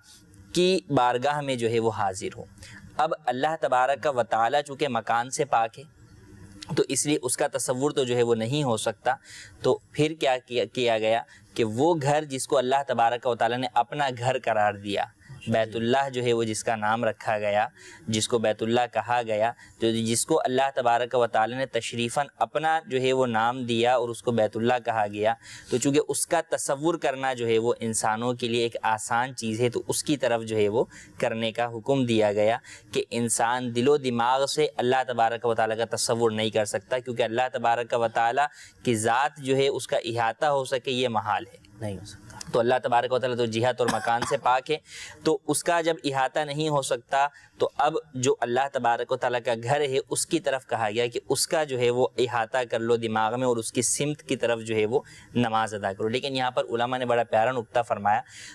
کی بارگاہ میں جو ہے وہ حاضر ہو۔ اب اللہ تبارک و تعالیٰ چونکہ مکان سے پاک ہے، تو اس لیے اس کا تصور تو جو ہے وہ نہیں ہو سکتا. تو پھر کیا کیا گیا کہ وہ گھر جس کو اللہ تبارک و تعالیٰ نے اپنا گھر قرار دیا، بیت اللہ جو ہے وہ جس کا نام رکھا گیا، جس کو بیت اللہ کہا گیا، جو جس کو اللہ تبارک و تعالیٰ نے تشریفاً اپنا جو ہے وہ نام دیا اور اس کو بیت اللہ کہا گیا، تو چونکہ اس کا تصور کرنا جو ہے وہ انسانوں کے لیے ایک آسان چیز ہے، تو اس کی طرف جو ہے وہ کرنے کا حکم دیا گیا کہ انسان دل و دماغ سے اللہ تبارک و تعالیٰ کا تصور نہیں کر سکتا، کیونکہ اللہ تبارک و تعالیٰ کی ذات جو ہے اس کا احاطہ ہو سکے یہ محال ہے، نہیں ہو سکتا. تو اللہ تبارک و تعالیٰ تو جہت اور مکان سے پاک ہے، تو اس کا جب احاطہ نہیں ہو سکتا تو اب جو اللہ تبارک و تعالیٰ کا گھر ہے اس کی طرف کہا گیا کہ اس کا جو ہے وہ احاطہ کر لو دماغ میں اور اس کی سمت کی طرف جو ہے وہ نماز ادا کرو. لیکن یہاں پر علماء نے بڑا پیارا نکتہ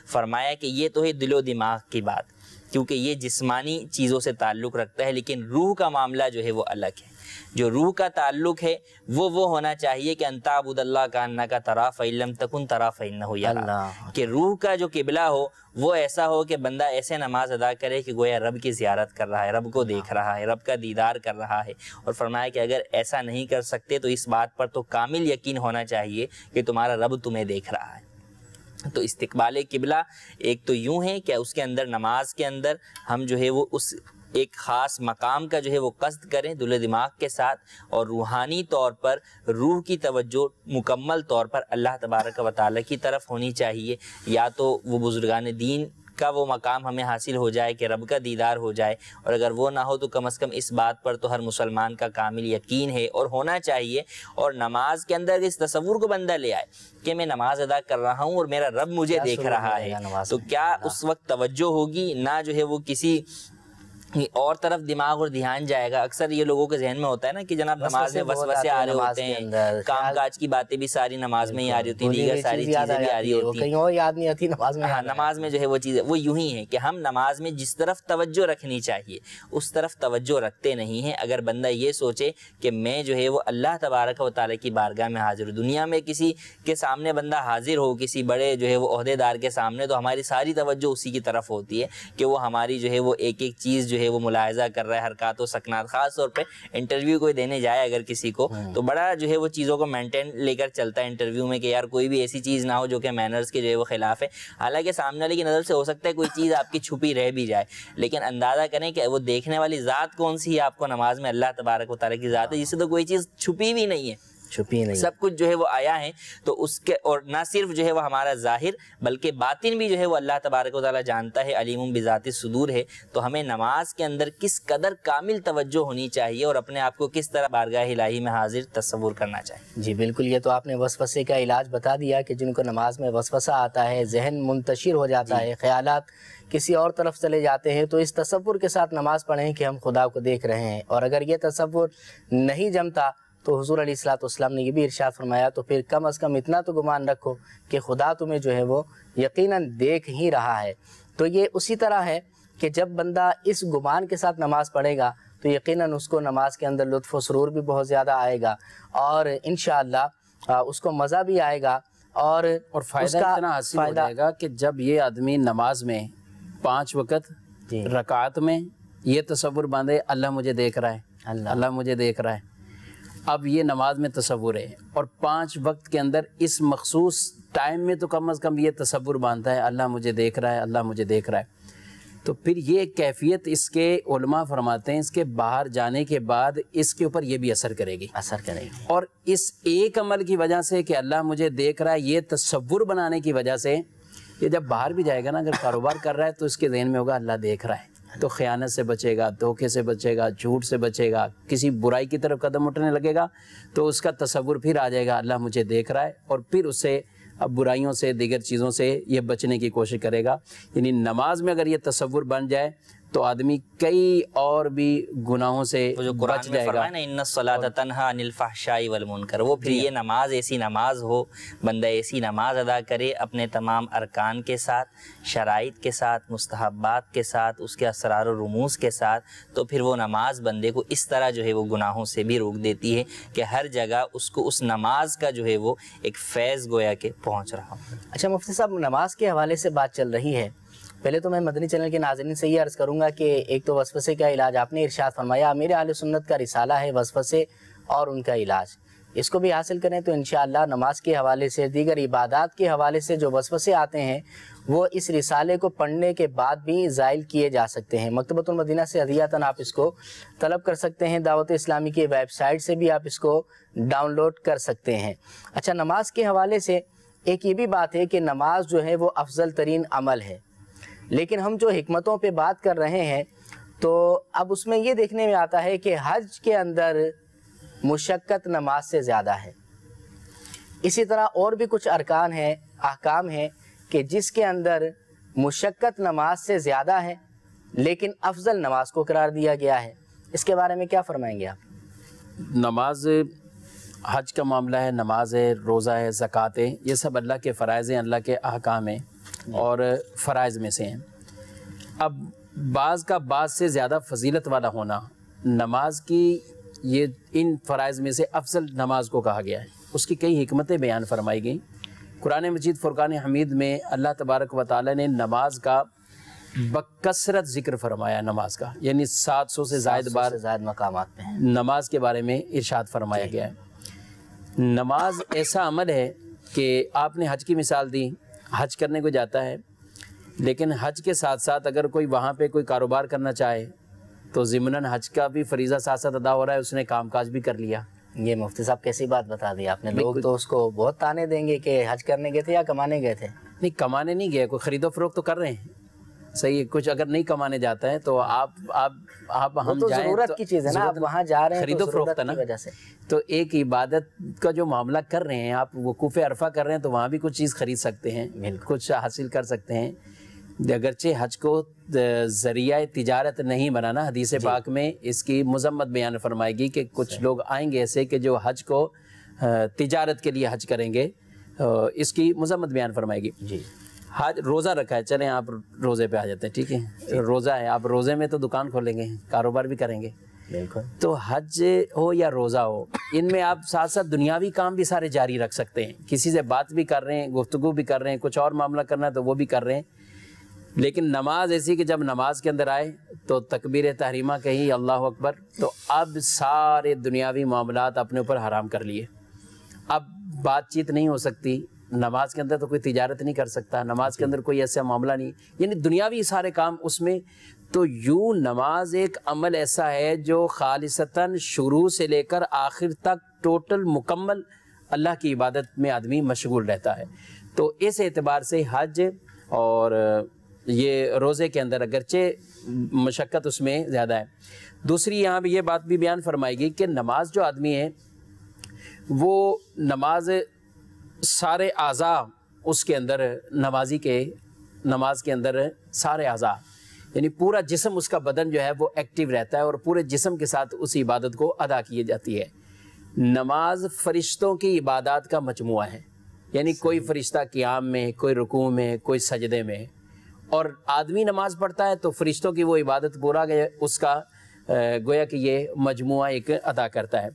فرمایا کہ یہ تو ہے دل و دماغ کی بات، کیونکہ یہ جسمانی چیزوں سے تعلق رکھتا ہے، لیکن روح کا معاملہ جو ہے وہ الگ ہے. جو روح کا تعلق ہے وہ ہونا چاہیے کہ انت عبد اللہ کا انہ کا طرف فإن لم تکن طرف فإنہ یراک، کہ روح کا جو قبلہ ہو وہ ایسا ہو کہ بندہ ایسے نماز ادا کرے کہ گویا رب کی زیارت کر رہا ہے، رب کو دیکھ رہا ہے، رب کا دیدار کر رہا ہے. اور فرمایا کہ اگر ایسا نہیں کر سکتے تو اس بات پر تو کامل یقین ہونا چاہیے کہ تمہارا رب تمہیں دیکھ رہا ہے. تو استقبال قبلہ ایک تو یوں ہے کہ اس کے اندر نماز کے اندر ہم جو ہے وہ اس ایک خاص مقام کا جو ہے وہ قصد کریں دل و دماغ کے ساتھ، اور روحانی طور پر روح کی توجہ مکمل طور پر اللہ تبارک و تعالیٰ کی طرف ہونی چاہیے. یا تو وہ بزرگان دین کا وہ مقام ہمیں حاصل ہو جائے کہ رب کا دیدار ہو جائے، اور اگر وہ نہ ہو تو کم از کم اس بات پر تو ہر مسلمان کا کامل یقین ہے اور ہونا چاہیے. اور نماز کے اندر اس تصور کو بندہ لے آئے کہ میں نماز ادا کر رہا ہوں اور میرا رب مجھے دیکھ رہا ہے، تو کیا اس وقت توجہ ہوگی، نہ جو ہے وہ کسی اور طرف دماغ اور دھیان جائے گا. اکثر یہ لوگوں کے ذہن میں ہوتا ہے نا کہ جناب نماز میں وسوسے آ رہے ہوتے ہیں، کام کاج کی باتیں بھی ساری نماز میں ہی آ رہی ہوتی ہیں، دیگر ساری چیزیں بھی آ رہی ہوتی ہیں، کہیں اور یاد نہیں آتی نماز میں. ہاں، نماز میں جو ہے وہ چیزیں وہ یوں ہی ہیں کہ ہم نماز میں جس طرف توجہ رکھنی چاہیے اس طرف توجہ رکھتے نہیں ہیں. اگر بندہ یہ سوچے کہ میں جو ہے وہ اللہ تبارک و تعالیٰ کی بارگاہ میں حاضر ہوں، دنیا میں کسی کے سامنے بندہ حاضر ہو کسی بڑے جو ہے وہ عہدے دار کے سامنے، تو ہماری ساری توجہ اسی کی طرف ہوتی ہے کہ وہ ہماری جو ہے وہ ایک ایک چیز جو ہے وہ ملاحظہ کر رہا ہے، حرکات و سکنات. خاص طور پہ انٹرویو کوئی دینے جائے اگر کسی کو تو بڑا جو ہے وہ چیزوں کو مینٹین لے کر چلتا ہے انٹرویو میں کہ یار کوئی بھی ایسی چیز نہ ہو جو کہ مینرز کے جو ہے وہ خلاف ہے. حالانکہ سامنے والے کی نظر سے ہو سکتا ہے کوئی چیز آپ کی چھپی رہ بھی جائے، لیکن اندازہ کریں کہ وہ دیکھنے والی ذات کون سی ہے آپ کو نماز میں، اللہ تبارک و تعالیٰ کی ذات ہے جس سے تو کوئی چیز چھپی بھی نہیں ہے، چھپی نہیں، سب کچھ جو ہے وہ آیا ہے. تو اس کے اور نہ صرف جو ہے وہ ہمارا ظاہر بلکہ باطن بھی جو ہے وہ اللہ تبارک و تعالیٰ جانتا ہے، علیم بذات الصدور ہے. تو ہمیں نماز کے اندر کس قدر کامل توجہ ہونی چاہیے اور اپنے آپ کو کس طرح بارگاہ الہی میں حاضر تصور کرنا چاہیے. جی بالکل، یہ تو آپ نے وسوسے کا علاج بتا دیا کہ جن کو نماز میں وسوسہ آتا ہے، ذہن منتشر ہو جاتا ہے، خیالات کسی اور طرف چلے جاتے ہیں، تو اس تصور کے ساتھ نماز پڑھیں کہ ہم خدا کو دیکھ رہے ہیں. اور اگر یہ تصور نہیں جمتا تو حضور علیہ الصلوۃ والسلام نے یہ بھی ارشاد فرمایا تو پھر کم از کم اتنا تو گمان رکھو کہ خدا تمہیں جو ہے وہ یقیناً دیکھ ہی رہا ہے. تو یہ اسی طرح ہے کہ جب بندہ اس گمان کے ساتھ نماز پڑھے گا تو یقیناً اس کو نماز کے اندر لطف و سرور بھی بہت زیادہ آئے گا، اور انشاءاللہ اس کو مزہ بھی آئے گا، اور فائدہ اتنا حاصل ہو جائے گا کہ جب یہ آدمی نماز میں 5 وقت رکعت میں یہ تصور باندھے اللہ مجھے دیکھ رہا ہے، اللہ مجھے دیکھ رہا ہے، اب یہ نماز میں تصور ہے، اور 5 وقت کے اندر اس مخصوص ٹائم میں تو کم از کم یہ تصور باندھتا ہے اللہ مجھے دیکھ رہا ہے، اللہ مجھے دیکھ رہا ہے. تو پھر یہ کیفیت اس کے علماء فرماتے ہیں اس کے باہر جانے کے بعد اس کے اوپر یہ بھی اثر کرے گی. اور اس ایک عمل کی وجہ سے کہ اللہ مجھے دیکھ رہا ہے، یہ تصور بنانے کی وجہ سے یہ جب باہر بھی جائے گا نا، اگر کاروبار کر رہا ہے تو اس کے ذہن میں ہوگا اللہ دیکھ رہا ہے، تو خیانت سے بچے گا، دھوکے سے بچے گا، جھوٹ سے بچے گا، کسی برائی کی طرف قدم اٹھنے لگے گا تو اس کا تصور پھر آ جائے گا اللہ مجھے دیکھ رہا ہے، اور پھر اس سے اب برائیوں سے دیگر چیزوں سے یہ بچنے کی کوشش کرے گا. یعنی نماز میں اگر یہ تصور بن جائے تو آدمی کئی اور بھی گناہوں سے بچ جائے گا. ان الصلاۃ تنہی عن الفحشاء والمنکر، وہ پھر یہ نماز ایسی نماز ہو، بندہ ایسی نماز ادا کرے اپنے تمام ارکان کے ساتھ، شرائط کے ساتھ، مستحبات کے ساتھ، اس کے اسرار و رموز کے ساتھ، تو پھر وہ نماز بندے کو اس طرح جو ہے وہ گناہوں سے بھی روک دیتی ہے کہ ہر جگہ اس کو اس نماز کا جو ہے وہ ایک فیض گویا کہ پہنچ رہا ہو. اچھا مفتی صاحب، نماز کے حوالے سے بات چل رہی ہے، پہلے تو میں مدنی چینل کے ناظرین سے یہ عرض کروں گا کہ ایک تو وسوسے کا علاج آپ نے ارشاد فرمایا، امیر اہل سنت کا رسالہ ہے وسوسے اور ان کا علاج، اس کو بھی حاصل کریں تو انشاءاللہ نماز کے حوالے سے، دیگر عبادات کے حوالے سے جو وسوسے آتے ہیں وہ اس رسالے کو پڑھنے کے بعد بھی زائل کیے جا سکتے ہیں۔ مکتبۃ المدینہ سے ہدیۃً آپ اس کو طلب کر سکتے ہیں، دعوت اسلامی کی ویب سائٹ سے بھی آپ اس کو ڈاؤن لوڈ کر سکتے ہیں۔ اچھا، نماز کے حوالے سے ایک یہ بھی بات ہے کہ نماز جو ہے وہ افضل ترین عمل ہے، لیکن ہم جو حکمتوں پہ بات کر رہے ہیں تو اب اس میں یہ دیکھنے میں آتا ہے کہ حج کے اندر مشقت نماز سے زیادہ ہے۔ اسی طرح اور بھی کچھ ارکان ہیں، احکام ہیں کہ جس کے اندر مشقت نماز سے زیادہ ہے لیکن افضل نماز کو قرار دیا گیا ہے۔ اس کے بارے میں کیا فرمائیں گے آپ؟ نماز حج کا معاملہ ہے، نماز ہے، روزہ ہے، زکوٰۃ ہے، یہ سب اللہ کے فرائض ہیں، اللہ کے احکام ہیں اور فرائض میں سے ہیں۔ اب بعض کا بعض سے زیادہ فضیلت والا ہونا، نماز کی یہ ان فرائض میں سے افضل نماز کو کہا گیا ہے، اس کی کئی حکمتیں بیان فرمائی گئیں۔ قرآن مجید فرقان حمید میں اللہ تبارک و تعالی نے نماز کا بکثرت ذکر فرمایا، نماز کا یعنی 700 سے زائد بار مقامات پہ نماز کے بارے میں ارشاد فرمایا گیا ہے۔ نماز ایسا عمل ہے کہ آپ نے حج کی مثال دی، حج کرنے کو جاتا ہے لیکن حج کے ساتھ ساتھ اگر کوئی وہاں پہ کوئی کاروبار کرنا چاہے تو ضمناً حج کا بھی فریضہ ساتھ ساتھ ادا ہو رہا ہے، اس نے کام کاج بھی کر لیا۔ یہ مفتی صاحب کیسی بات بتا دی آپ نے، لوگ تو اس کو بہت تانے دیں گے کہ حج کرنے گئے تھے یا کمانے گئے تھے۔ نہیں، کمانے نہیں گئے، کوئی خرید و فروخت تو کر رہے ہیں، صحیح ہے، کچھ اگر نہیں کمانے جاتا ہے تو آپ ہم تو جائیں ضرورت کی چیز ہے نا، آپ وہاں جا رہے ہیں خرید و فروخت ہے نا، وجہ سے تو ایک عبادت کا جو معاملہ کر رہے ہیں آپ، وقوف عرفہ کر رہے ہیں تو وہاں بھی کچھ چیز خرید سکتے ہیں، کچھ حاصل کر سکتے ہیں۔ اگرچہ حج کو ذریعہ تجارت نہیں بنانا، حدیث پاک میں اس کی مذمت بیان فرمائے گی کہ کچھ لوگ آئیں گے ایسے کہ جو حج کو تجارت کے لیے حج کریں گے، اس کی مذمت بیان فرمائے گی۔ جی، حج روزہ رکھا ہے، چلیں آپ روزے پہ آ جاتے ہیں، ٹھیک ہے، روزہ ہے، آپ روزے میں تو دکان کھولیں گے، کاروبار بھی کریں گے، بالکل۔ تو حج ہو یا روزہ ہو، ان میں آپ ساتھ ساتھ دنیاوی کام بھی سارے جاری رکھ سکتے ہیں، کسی سے بات بھی کر رہے ہیں، گفتگو بھی کر رہے ہیں، کچھ اور معاملہ کرنا ہے تو وہ بھی کر رہے ہیں۔ لیکن نماز ایسی کہ جب نماز کے اندر آئے تو تکبیر تحریمہ کہی، اللہ اکبر، تو اب سارے دنیاوی معاملات اپنے اوپر حرام کر لیے، اب بات چیت نہیں ہو سکتی، نماز کے اندر تو کوئی تجارت نہیں کر سکتا، نماز کے اندر کوئی ایسا معاملہ نہیں، یعنی دنیاوی سارے کام اس میں۔ تو یوں نماز ایک عمل ایسا ہے جو خالصتاً شروع سے لے کر آخر تک ٹوٹل مکمل اللہ کی عبادت میں آدمی مشغول رہتا ہے۔ تو اس اعتبار سے حج اور یہ روزے کے اندر اگرچہ مشقت اس میں زیادہ ہے۔ دوسری یہاں بھی یہ بات بھی بیان فرمائے گی کہ نماز جو آدمی ہے وہ نماز سارے اعضاء اس کے اندر، نماز کے اندر سارے اعضاء یعنی پورا جسم اس کا بدن جو ہے وہ ایکٹیو رہتا ہے اور پورے جسم کے ساتھ اس عبادت کو ادا کی جاتی ہے۔ نماز فرشتوں کی عبادات کا مجموعہ ہے، یعنی کوئی فرشتہ قیام میں، کوئی رکوع میں، کوئی سجدے میں، اور آدمی نماز پڑھتا ہے تو فرشتوں کی وہ عبادت پورا گیا اس کا گویا کہ یہ مجموعہ ایک ادا کرتا ہے۔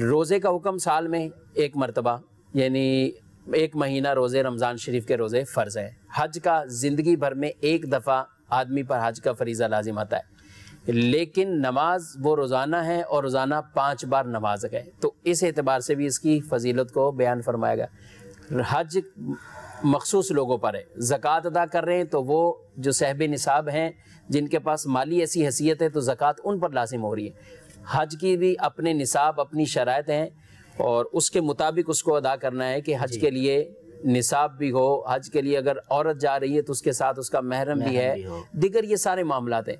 روزے کا حکم سال میں ایک مرتبہ، یعنی ایک مہینہ روزے رمضان شریف کے روزے فرض ہے۔ حج کا زندگی بھر میں ایک دفعہ آدمی پر حج کا فریضہ لازم آتا ہے، لیکن نماز وہ روزانہ ہے اور روزانہ 5 بار نماز ہے، تو اس اعتبار سے بھی اس کی فضیلت کو بیان فرمایا گیا۔ حج مخصوص لوگوں پر ہے، زکوٰۃ ادا کر رہے ہیں تو وہ جو صاحب نصاب ہیں، جن کے پاس مالی ایسی حیثیت ہے تو زکوٰۃ ان پر لازم ہو رہی ہے۔ حج کی بھی اپنے نصاب، اپنی شرائط ہیں اور اس کے مطابق اس کو ادا کرنا ہے کہ حج کے لیے نصاب بھی ہو، حج کے لیے اگر عورت جا رہی ہے تو اس کے ساتھ اس کا محرم بھی ہے، دیگر یہ سارے معاملات ہیں۔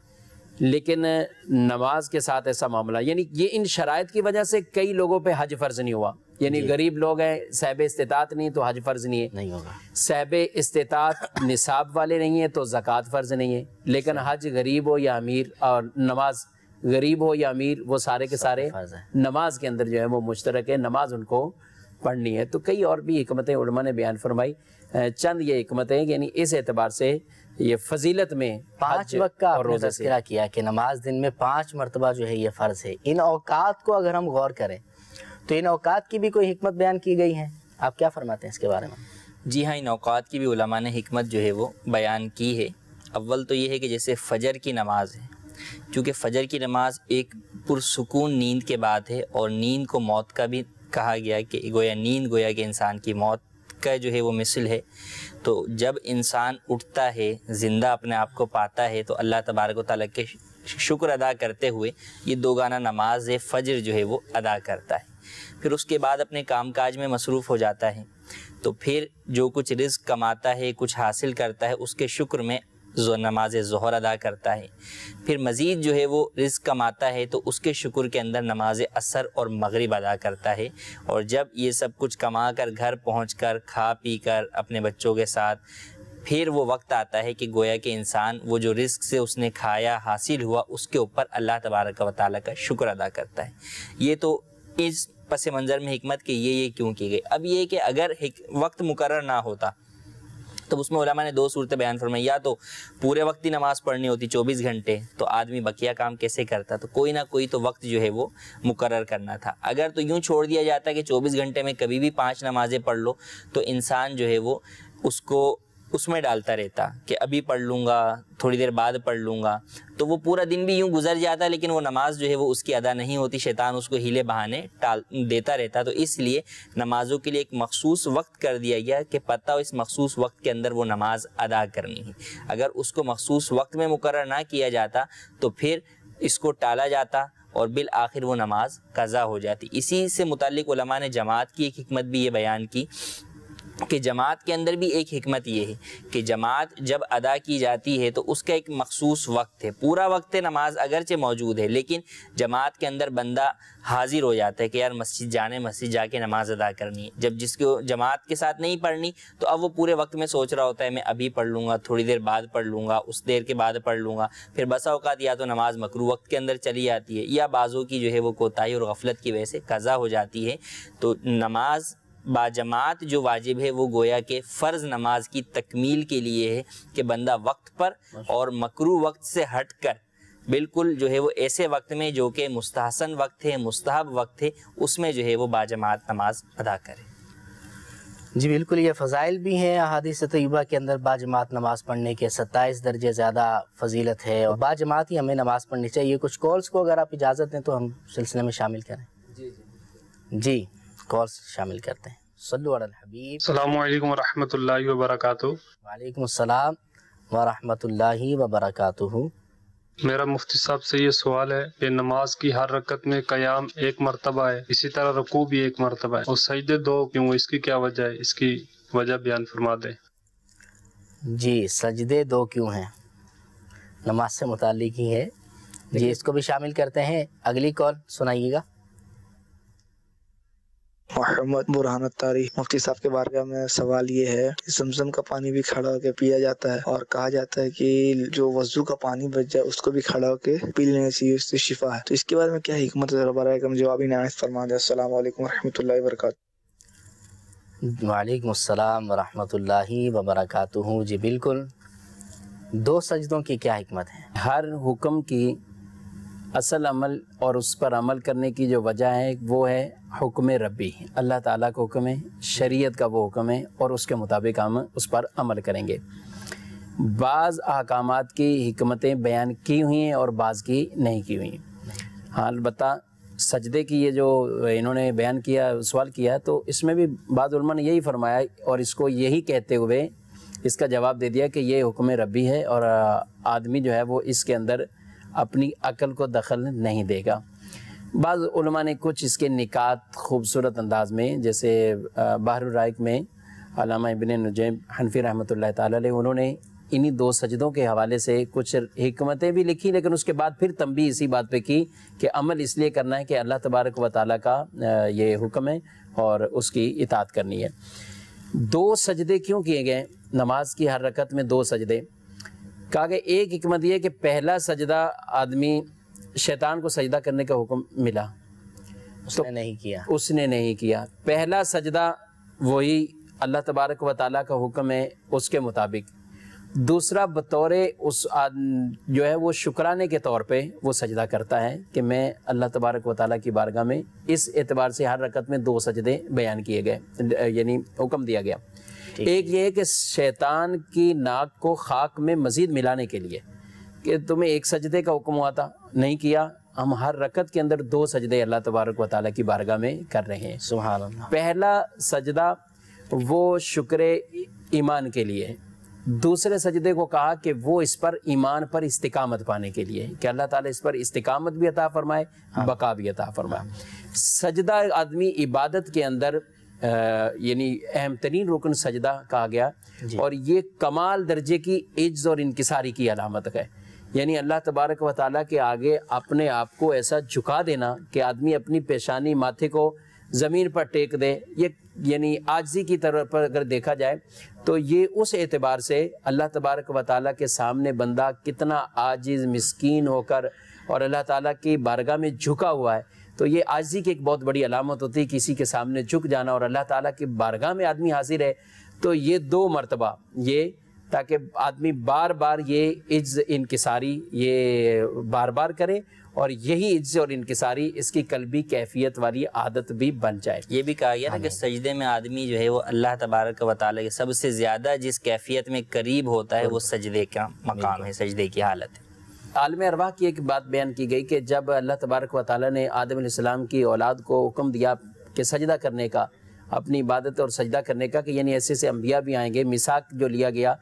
لیکن نماز کے ساتھ ایسا معاملہ، یعنی یہ ان شرائط کی وجہ سے کئی لوگوں پہ حج فرض نہیں ہوا، یعنی غریب لوگ ہیں، صاحب استطاعت نہیں تو حج فرض نہیں ہوگا، صاحب استطاعت نصاب والے نہیں ہیں تو زکوٰۃ فرض نہیں ہے، لیکن حج غریب ہو یا امیر اور نماز غریب ہو یا امیر، وہ سارے کے سارے نماز کے اندر جو ہے وہ مشترک ہے، نماز ان کو پڑھنی ہے۔ تو کئی اور بھی حکمتیں علماء نے بیان فرمائی، چند یہ حکمتیں، یعنی اس اعتبار سے یہ فضیلت میں 5 وقت کا آپ نے تذکرہ کیا کہ نماز دن میں 5 مرتبہ جو ہے یہ فرض ہے۔ ان اوقات کو اگر ہم غور کریں تو ان اوقات کی بھی کوئی حکمت بیان کی گئی ہے، آپ کیا فرماتے ہیں اس کے بارے میں؟ جی ہاں، ان اوقات کی بھی علماء نے حکمت جو ہے وہ بیان کی ہے۔ اول تو یہ ہے کہ جیسے فجر کی نماز ہے، کیونکہ فجر کی نماز ایک پرسکون نیند کے بعد ہے، اور نیند کو موت کا بھی کہا گیا کہ گویا نیند گویا کہ انسان کی موت کا جو ہے وہ مثل ہے۔ تو جب انسان اٹھتا ہے، زندہ اپنے آپ کو پاتا ہے، تو اللہ تبارک و تعالیٰ کے شکر ادا کرتے ہوئے یہ دوگانہ نماز فجر جو ہے وہ ادا کرتا ہے۔ پھر اس کے بعد اپنے کام کاج میں مصروف ہو جاتا ہے، تو پھر جو کچھ رزق کماتا ہے، کچھ حاصل کرتا ہے، اس کے شکر میں نماز ظہر ادا کرتا ہے۔ پھر مزید جو ہے وہ رزق کماتا ہے تو اس کے شکر کے اندر نماز عصر اور مغرب ادا کرتا ہے۔ اور جب یہ سب کچھ کما کر گھر پہنچ کر کھا پی کر اپنے بچوں کے ساتھ پھر وہ وقت آتا ہے کہ گویا کہ انسان وہ جو رزق سے اس نے کھایا حاصل ہوا اس کے اوپر اللہ تبارک و تعالیٰ کا شکر ادا کرتا ہے۔ یہ تو اس پس منظر میں حکمت کہ یہ کیوں کی گئی۔ اب یہ کہ اگر وقت مقرر نہ ہوتا تو اس میں علماء نے 2 صورتیں بیان فرمائی، یا تو پورے وقت ہی نماز پڑھنی ہوتی 24 گھنٹے، تو آدمی بقیہ کام کیسے کرتا، تو کوئی نہ کوئی تو وقت جو ہے وہ مقرر کرنا تھا۔ اگر تو یوں چھوڑ دیا جاتا کہ 24 گھنٹے میں کبھی بھی 5 نمازیں پڑھ لو، تو انسان جو ہے وہ اس کو اس میں ڈالتا رہتا کہ ابھی پڑھ لوں گا، تھوڑی دیر بعد پڑھ لوں گا، تو وہ پورا دن بھی یوں گزر جاتا لیکن وہ نماز جو ہے وہ اس کی ادا نہیں ہوتی، شیطان اس کو ہیلے بہانے دیتا رہتا۔ تو اس لیے نمازوں کے لیے ایک مخصوص وقت کر دیا گیا کہ پتہ ہو اس مخصوص وقت کے اندر وہ نماز ادا کرنی ہے۔ اگر اس کو مخصوص وقت میں مقرر نہ کیا جاتا تو پھر اس کو ٹالا جاتا اور بالآخر وہ نماز قضا ہو جاتی۔ اسی سے متعلق علماء نے جماعت کی ایک حکمت بھی یہ بیان کی کہ جماعت کے اندر بھی ایک حکمت یہ ہے کہ جماعت جب ادا کی جاتی ہے تو اس کا ایک مخصوص وقت ہے، پورا وقت نماز اگرچہ موجود ہے لیکن جماعت کے اندر بندہ حاضر ہو جاتا ہے کہ یار مسجد جا کے نماز ادا کرنی ہے۔ جب جس کو جماعت کے ساتھ نہیں پڑھنی تو اب وہ پورے وقت میں سوچ رہا ہوتا ہے میں ابھی پڑھ لوں گا، تھوڑی دیر بعد پڑھ لوں گا، اس دیر کے بعد پڑھ لوں گا، پھر بسا اوقات یا تو نماز مکروہ وقت کے اندر چلی جاتی ہے یا بعضوں کی جو ہے وہ کوتاہی اور غفلت کی وجہ سے قضا ہو جاتی ہے۔ تو نماز باجماعت جو واجب ہے وہ گویا کہ فرض نماز کی تکمیل کے لیے ہے کہ بندہ وقت پر اور مکروہ وقت سے ہٹ کر بالکل جو ہے وہ ایسے وقت میں جو کہ مستحسن وقت ہے، مستحب وقت ہے، اس میں جو ہے وہ باجماعت نماز ادا کرے۔ جی بالکل، یہ فضائل بھی ہیں احادیث طیبہ کے اندر باجماعت نماز پڑھنے کے 27 درجے زیادہ فضیلت ہے، اور باجماعت ہی ہمیں نماز پڑھنی چاہیے۔ کچھ کالز کو اگر آپ اجازت دیں تو ہم سلسلے میں شامل کریں۔ جی کالز شامل کرتے ہیں۔ صلو علی الحبیب۔ السلام علیکم ورحمۃ اللہ وبرکاتہ۔ وعلیکم السلام ورحمۃ اللہ وبرکاتہ۔ میرا مفتی صاحب سے یہ سوال ہے کہ نماز کی ہر رکعت میں قیام 1 مرتبہ ہے، اسی طرح رکوع بھی 1 مرتبہ ہے، اور سجدے 2 کیوں؟ اس کی کیا وجہ ہے؟ اس کی وجہ بیان فرما دیں۔ جی سجدے 2 کیوں ہیں؟ نماز سے متعلق ہی ہے جی، اس کو بھی شامل کرتے ہیں۔ اگلی کال سنائیے گا۔ محمد برہان الطاری۔ مفتی صاحب کے بارگاہ میں سوال یہ ہے کہ زمزم کا پانی بھی کھڑا ہو کے پیا جاتا ہے، اور کہا جاتا ہے کہ جو وضو کا پانی بچ جائے اس کو بھی کھڑا ہو کے پی لینا چاہیے، اس سے شفا ہے۔ تو اس کے بارے میں کیا حکمت ہے؟ برائے کرم جوابی نعایت فرما دیں۔ السلام علیکم ورحمۃ اللہ وبرکاتہ۔ وعلیکم السلام ورحمۃ اللہ وبرکاتہ۔ جی بالکل، 2 سجدوں کی کیا حکمت ہے؟ ہر حکم کی اصل عمل اور اس پر عمل کرنے کی جو وجہ ہے وہ ہے حکم ربی، اللہ تعالیٰ کا حکم ہے، شریعت کا وہ حکم ہے، اور اس کے مطابق ہم اس پر عمل کریں گے۔ بعض احکامات کی حکمتیں بیان کی ہوئی ہیں اور بعض کی نہیں کی ہوئی ہیں۔ ہاں البتہ سجدے کی یہ جو انہوں نے بیان کیا، سوال کیا، تو اس میں بھی بعض علماء نے یہی فرمایا اور اس کو یہی کہتے ہوئے اس کا جواب دے دیا کہ یہ حکم ربی ہے اور آدمی جو ہے وہ اس کے اندر اپنی عقل کو دخل نہیں دے گا۔ بعض علماء نے کچھ اس کے نکات خوبصورت انداز میں، جیسے بحر الرائق میں علامہ ابن نجیم حنفی رحمۃ اللہ تعالی علیہ، انہوں نے انہی 2 سجدوں کے حوالے سے کچھ حکمتیں بھی لکھی، لیکن اس کے بعد پھر تنبیہ اسی بات پہ کی کہ عمل اس لیے کرنا ہے کہ اللہ تبارک و تعالیٰ کا یہ حکم ہے اور اس کی اطاعت کرنی ہے۔ 2 سجدے کیوں کیے گئے نماز کی ہر رکعت میں؟ 2 سجدے کہا کہ ایک حکمت یہ کہ پہلا سجدہ آدمی شیطان کو سجدہ کرنے کا حکم ملا، اس نے نہیں کیا۔ پہلا سجدہ وہی اللہ تبارک و تعالیٰ کا حکم ہے اس کے مطابق۔ دوسرا بطور اس جو ہے وہ شکرانے کے طور پہ وہ سجدہ کرتا ہے کہ میں اللہ تبارک و تعالیٰ کی بارگاہ میں، اس اعتبار سے ہر رکعت میں 2 سجدے بیان کیے گئے، یعنی حکم دیا گیا۔ ایک یہ ہے کہ شیطان کی ناک کو خاک میں مزید ملانے کے لیے کہ تمہیں ایک سجدے کا حکم ہوا تھا، نہیں کیا، ہم ہر رکعت کے اندر 2 سجدے اللہ تبارک و تعالیٰ کی بارگاہ میں کر رہے ہیں۔ سبحان اللہ۔ پہلا سجدہ وہ شکر ایمان کے لیے ہے، دوسرے سجدے کو کہا کہ وہ اس پر ایمان پر استقامت پانے کے لیے، کہ اللہ تعالیٰ اس پر استقامت بھی عطا فرمائے، بقا بھی عطا فرمائے۔ سجدہ آدمی عبادت کے اندر یعنی اہم ترین رکن سجدہ کہا گیا، اور یہ کمال درجے کی عجز اور انکساری کی علامت ہے، یعنی اللہ تبارک و تعالیٰ کے آگے اپنے آپ کو ایسا جھکا دینا کہ آدمی اپنی پیشانی ماتھے کو زمین پر ٹیک دے، یہ یعنی عاجزی کی طرف پر اگر دیکھا جائے تو یہ اس اعتبار سے اللہ تبارک و تعالیٰ کے سامنے بندہ کتنا عاجز مسکین ہو کر اور اللہ تعالیٰ کی بارگاہ میں جھکا ہوا ہے، تو یہ عاجزی کی ایک بہت بڑی علامت ہوتی ہے، کسی کے سامنے جھک جانا اور اللہ تعالیٰ کی بارگاہ میں آدمی حاضر ہے، تو یہ 2 مرتبہ یہ، تاکہ آدمی بار بار یہ عجز انکساری یہ بار بار کرے، اور یہی عجز اور انکساری اس کی قلبی کیفیت والی عادت بھی بن جائے۔ یہ بھی کہا گیا نا کہ سجدے میں آدمی جو ہے وہ اللہ تبارک و تعالیٰ کے سب سے زیادہ جس کیفیت میں قریب ہوتا ہے وہ سجدے کا مقام ہے، سجدے کی حالت ہے۔ عالم ارواح کی ایک بات بیان کی گئی کہ جب اللہ تبارک و تعالیٰ نے آدم علیہ السلام کی اولاد کو حکم دیا کہ سجدہ کرنے کا، اپنی عبادت اور سجدہ کرنے کا، کہ یعنی ایسے سے انبیاء بھی آئیں گے، میثاق جو لیا گیا،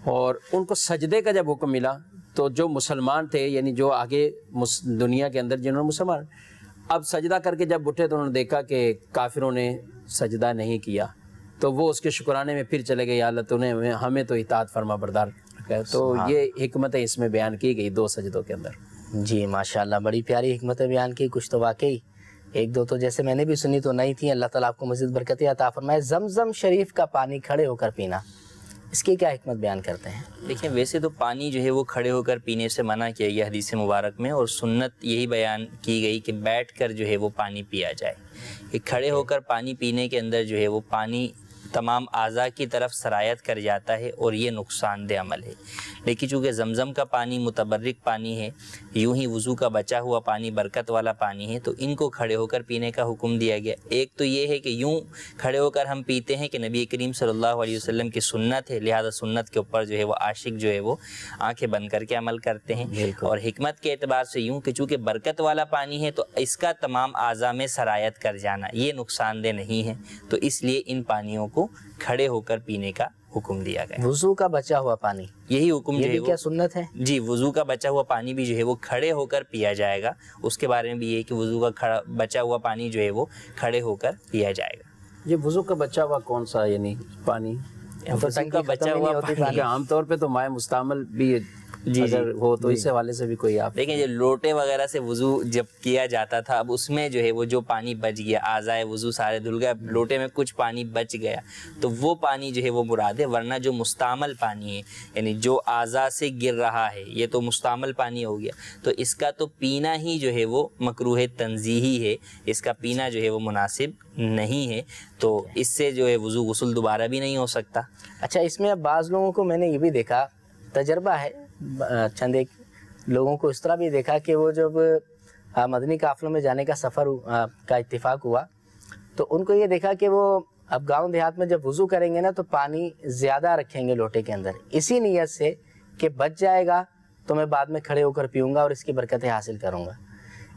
اور ان کو سجدے کا جب حکم ملا تو جو مسلمان تھے، یعنی جو آگے دنیا کے اندر جنہوں نے مسلمان اب سجدہ کر کے جب اٹھے تو انہوں نے دیکھا کہ کافروں نے سجدہ نہیں کیا، تو وہ اس کے شکرانے میں پھر چلے گئے، یا اللہ تو نے ہمیں تو اطاعت فرما بردار ہے۔ تو یہ حکمتیں اس میں بیان کی گئی 2 سجدوں کے اندر۔ جی ماشاءاللہ، بڑی پیاری حکمتیں بیان کی، کچھ تو واقعی 1-2 تو جیسے میں نے بھی سنی تو نہیں تھی۔ اللہ تعالیٰ آپ کو مزید برکتیں عطا فرمائے۔ زمزم شریف کا پانی کھڑے ہو کر پینا، اس کی کیا حکمت بیان کرتے ہیں؟ دیکھیں ویسے تو پانی جو ہے وہ کھڑے ہو کر پینے سے منع کیا گیا حدیث مبارک میں، اور سنت یہی بیان کی گئی کہ بیٹھ کر جو ہے وہ پانی پیا جائے، کہ کھڑے ہو کر پانی پینے کے اندر جو ہے وہ پانی تمام اعضاء کی طرف سرایت کر جاتا ہے اور یہ نقصان دہ عمل ہے۔ لیکن چونکہ زمزم کا پانی متبرک پانی ہے، یوں ہی وضو کا بچا ہوا پانی برکت والا پانی ہے، تو ان کو کھڑے ہو کر پینے کا حکم دیا گیا۔ ایک تو یہ ہے کہ یوں کھڑے ہو کر ہم پیتے ہیں کہ نبی کریم صلی اللہ علیہ وسلم کی سنت ہے، لہذا سنت کے اوپر جو ہے وہ عاشق جو ہے وہ آنکھیں بند کر کے عمل کرتے ہیں، اور حکمت کے اعتبار سے یوں کہ چونکہ برکت والا پانی ہے تو اس کا تمام اعضاء میں سرایت کر جانا یہ نقصان دہ نہیں ہے، تو اس لیے ان پانیوں کو کھڑے ہو کر پینے کا حکم دیا گیا۔ وضو کا بچا ہوا پانی، یہی حکم جو ہے کیا سنت ہے؟ جی، وضو کا بچا ہوا پانی بھی جو ہے وہ کھڑے ہو کر پیا جائے گا، اس کے بارے میں بھی یہ کہ وضو کا بچا ہوا پانی جو ہے وہ کھڑے ہو کر پیا جائے گا۔ یہ وضو کا بچا ہوا کون سا یعنی پانی؟ وضو کا بچا ہوا پانی عام طور پہ تو مائع مستعمل بھی اگر ہو تو اس حوالے سے بھی کوئی آپ دیکھیں، جو لوٹے وغیرہ سے وضو جب کیا جاتا تھا، اب اس میں جو ہے وہ جو پانی بچ گیا، اعضائے وضو سارے دھل گئے، لوٹے میں کچھ پانی بچ گیا تو وہ پانی جو ہے وہ مراد ہے، ورنہ جو مستعمل پانی ہے یعنی جو اعضاء سے گر رہا ہے یہ تو مستعمل پانی ہو گیا، تو اس کا تو پینا ہی جو ہے وہ مکروہ تنزیہی ہے، اس کا پینا جو ہے وہ مناسب نہیں ہے، تو اس سے جو ہے وضو غسل دوبارہ بھی نہیں ہو سکتا۔ اچھا، اس میں اب بعض لوگوں کو میں نے یہ بھی دیکھا، تجربہ ہے، چند ایک لوگوں کو اس طرح بھی دیکھا کہ وہ جب مدنی قافلوں میں جانے کا سفر کا اتفاق ہوا تو ان کو یہ دیکھا کہ وہ اب گاؤں دیہات میں جب وضو کریں گے نا تو پانی زیادہ رکھیں گے لوٹے کے اندر، اسی نیت سے کہ بچ جائے گا تو میں بعد میں کھڑے ہو کر پیوں گا اور اس کی برکتیں حاصل کروں گا۔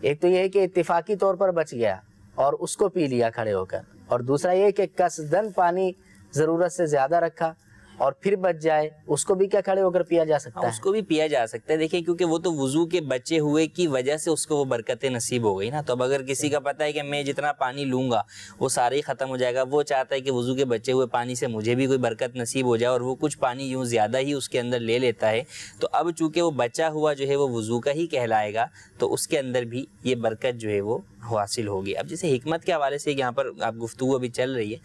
ایک تو یہ ہے کہ اتفاقی طور پر بچ گیا اور اس کو پی لیا کھڑے ہو کر، اور دوسرا یہ کہ قصدن پانی ضرورت سے زیادہ رکھا اور پھر بچ جائے، اس کو بھی کیا کھڑے ہو کر پیا جا سکتا ہے؟ اس کو بھی پیا جا سکتا ہے، دیکھیں کیونکہ وہ تو وضو کے بچے ہوئے کی وجہ سے اس کو وہ برکتیں نصیب ہو گئی نا، تو اب اگر کسی کا پتہ ہے کہ میں جتنا پانی لوں گا وہ سارا ہی ختم ہو جائے گا، وہ چاہتا ہے کہ وضو کے بچے ہوئے پانی سے مجھے بھی کوئی برکت نصیب ہو جائے، اور وہ کچھ پانی یوں زیادہ ہی اس کے اندر لے لیتا ہے، تو اب چونکہ وہ بچا ہوا جو ہے وہ وضو کا ہی کہلائے گا، تو اس کے اندر بھی یہ برکت جو ہے وہ حاصل ہوگی۔ اب جیسے حکمت کے حوالے سے یہاں پر آپ گفتگو ابھی چل رہی ہے،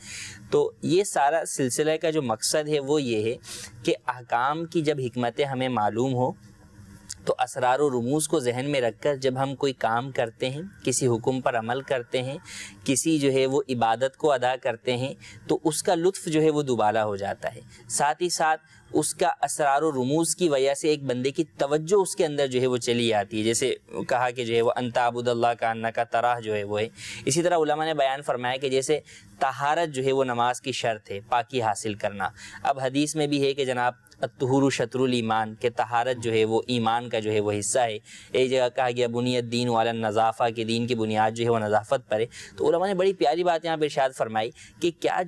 تو یہ سارا سلسلہ کا جو مقصد ہے وہ یہ ہے کہ احکام کی جب حکمتیں ہمیں معلوم ہو تو اسرار و رموز کو ذہن میں رکھ کر جب ہم کوئی کام کرتے ہیں، کسی حکم پر عمل کرتے ہیں، کسی جو ہے وہ عبادت کو ادا کرتے ہیں، تو اس کا لطف جو ہے وہ دوبالا ہو جاتا ہے، ساتھ ہی ساتھ اس کا اسرار و رموز کی وجہ سے ایک بندے کی توجہ اس کے اندر جو ہے وہ چلی آتی ہے، جیسے کہا کہ جو ہے وہ انت عبد اللہ کا انہ کا تراہ جو ہے وہ ہے۔ اسی طرح علماء نے بیان فرمایا کہ جیسے طہارت جو ہے وہ نماز کی شرط ہے، پاکی حاصل کرنا۔ اب حدیث میں بھی ہے کہ جناب الطہور شطر الایمان، کہ طہارت جو ہے وہ ایمان کا جو ہے وہ حصہ ہے۔ ایک جگہ کہا گیا بنی الدین علی النظافہ، کہ دین کی بنیاد جو ہے وہ نظافت پر ہے۔ تو علماء نے بڑی پیاری بات یہاں پہ ارشاد فرمائی کہ کیا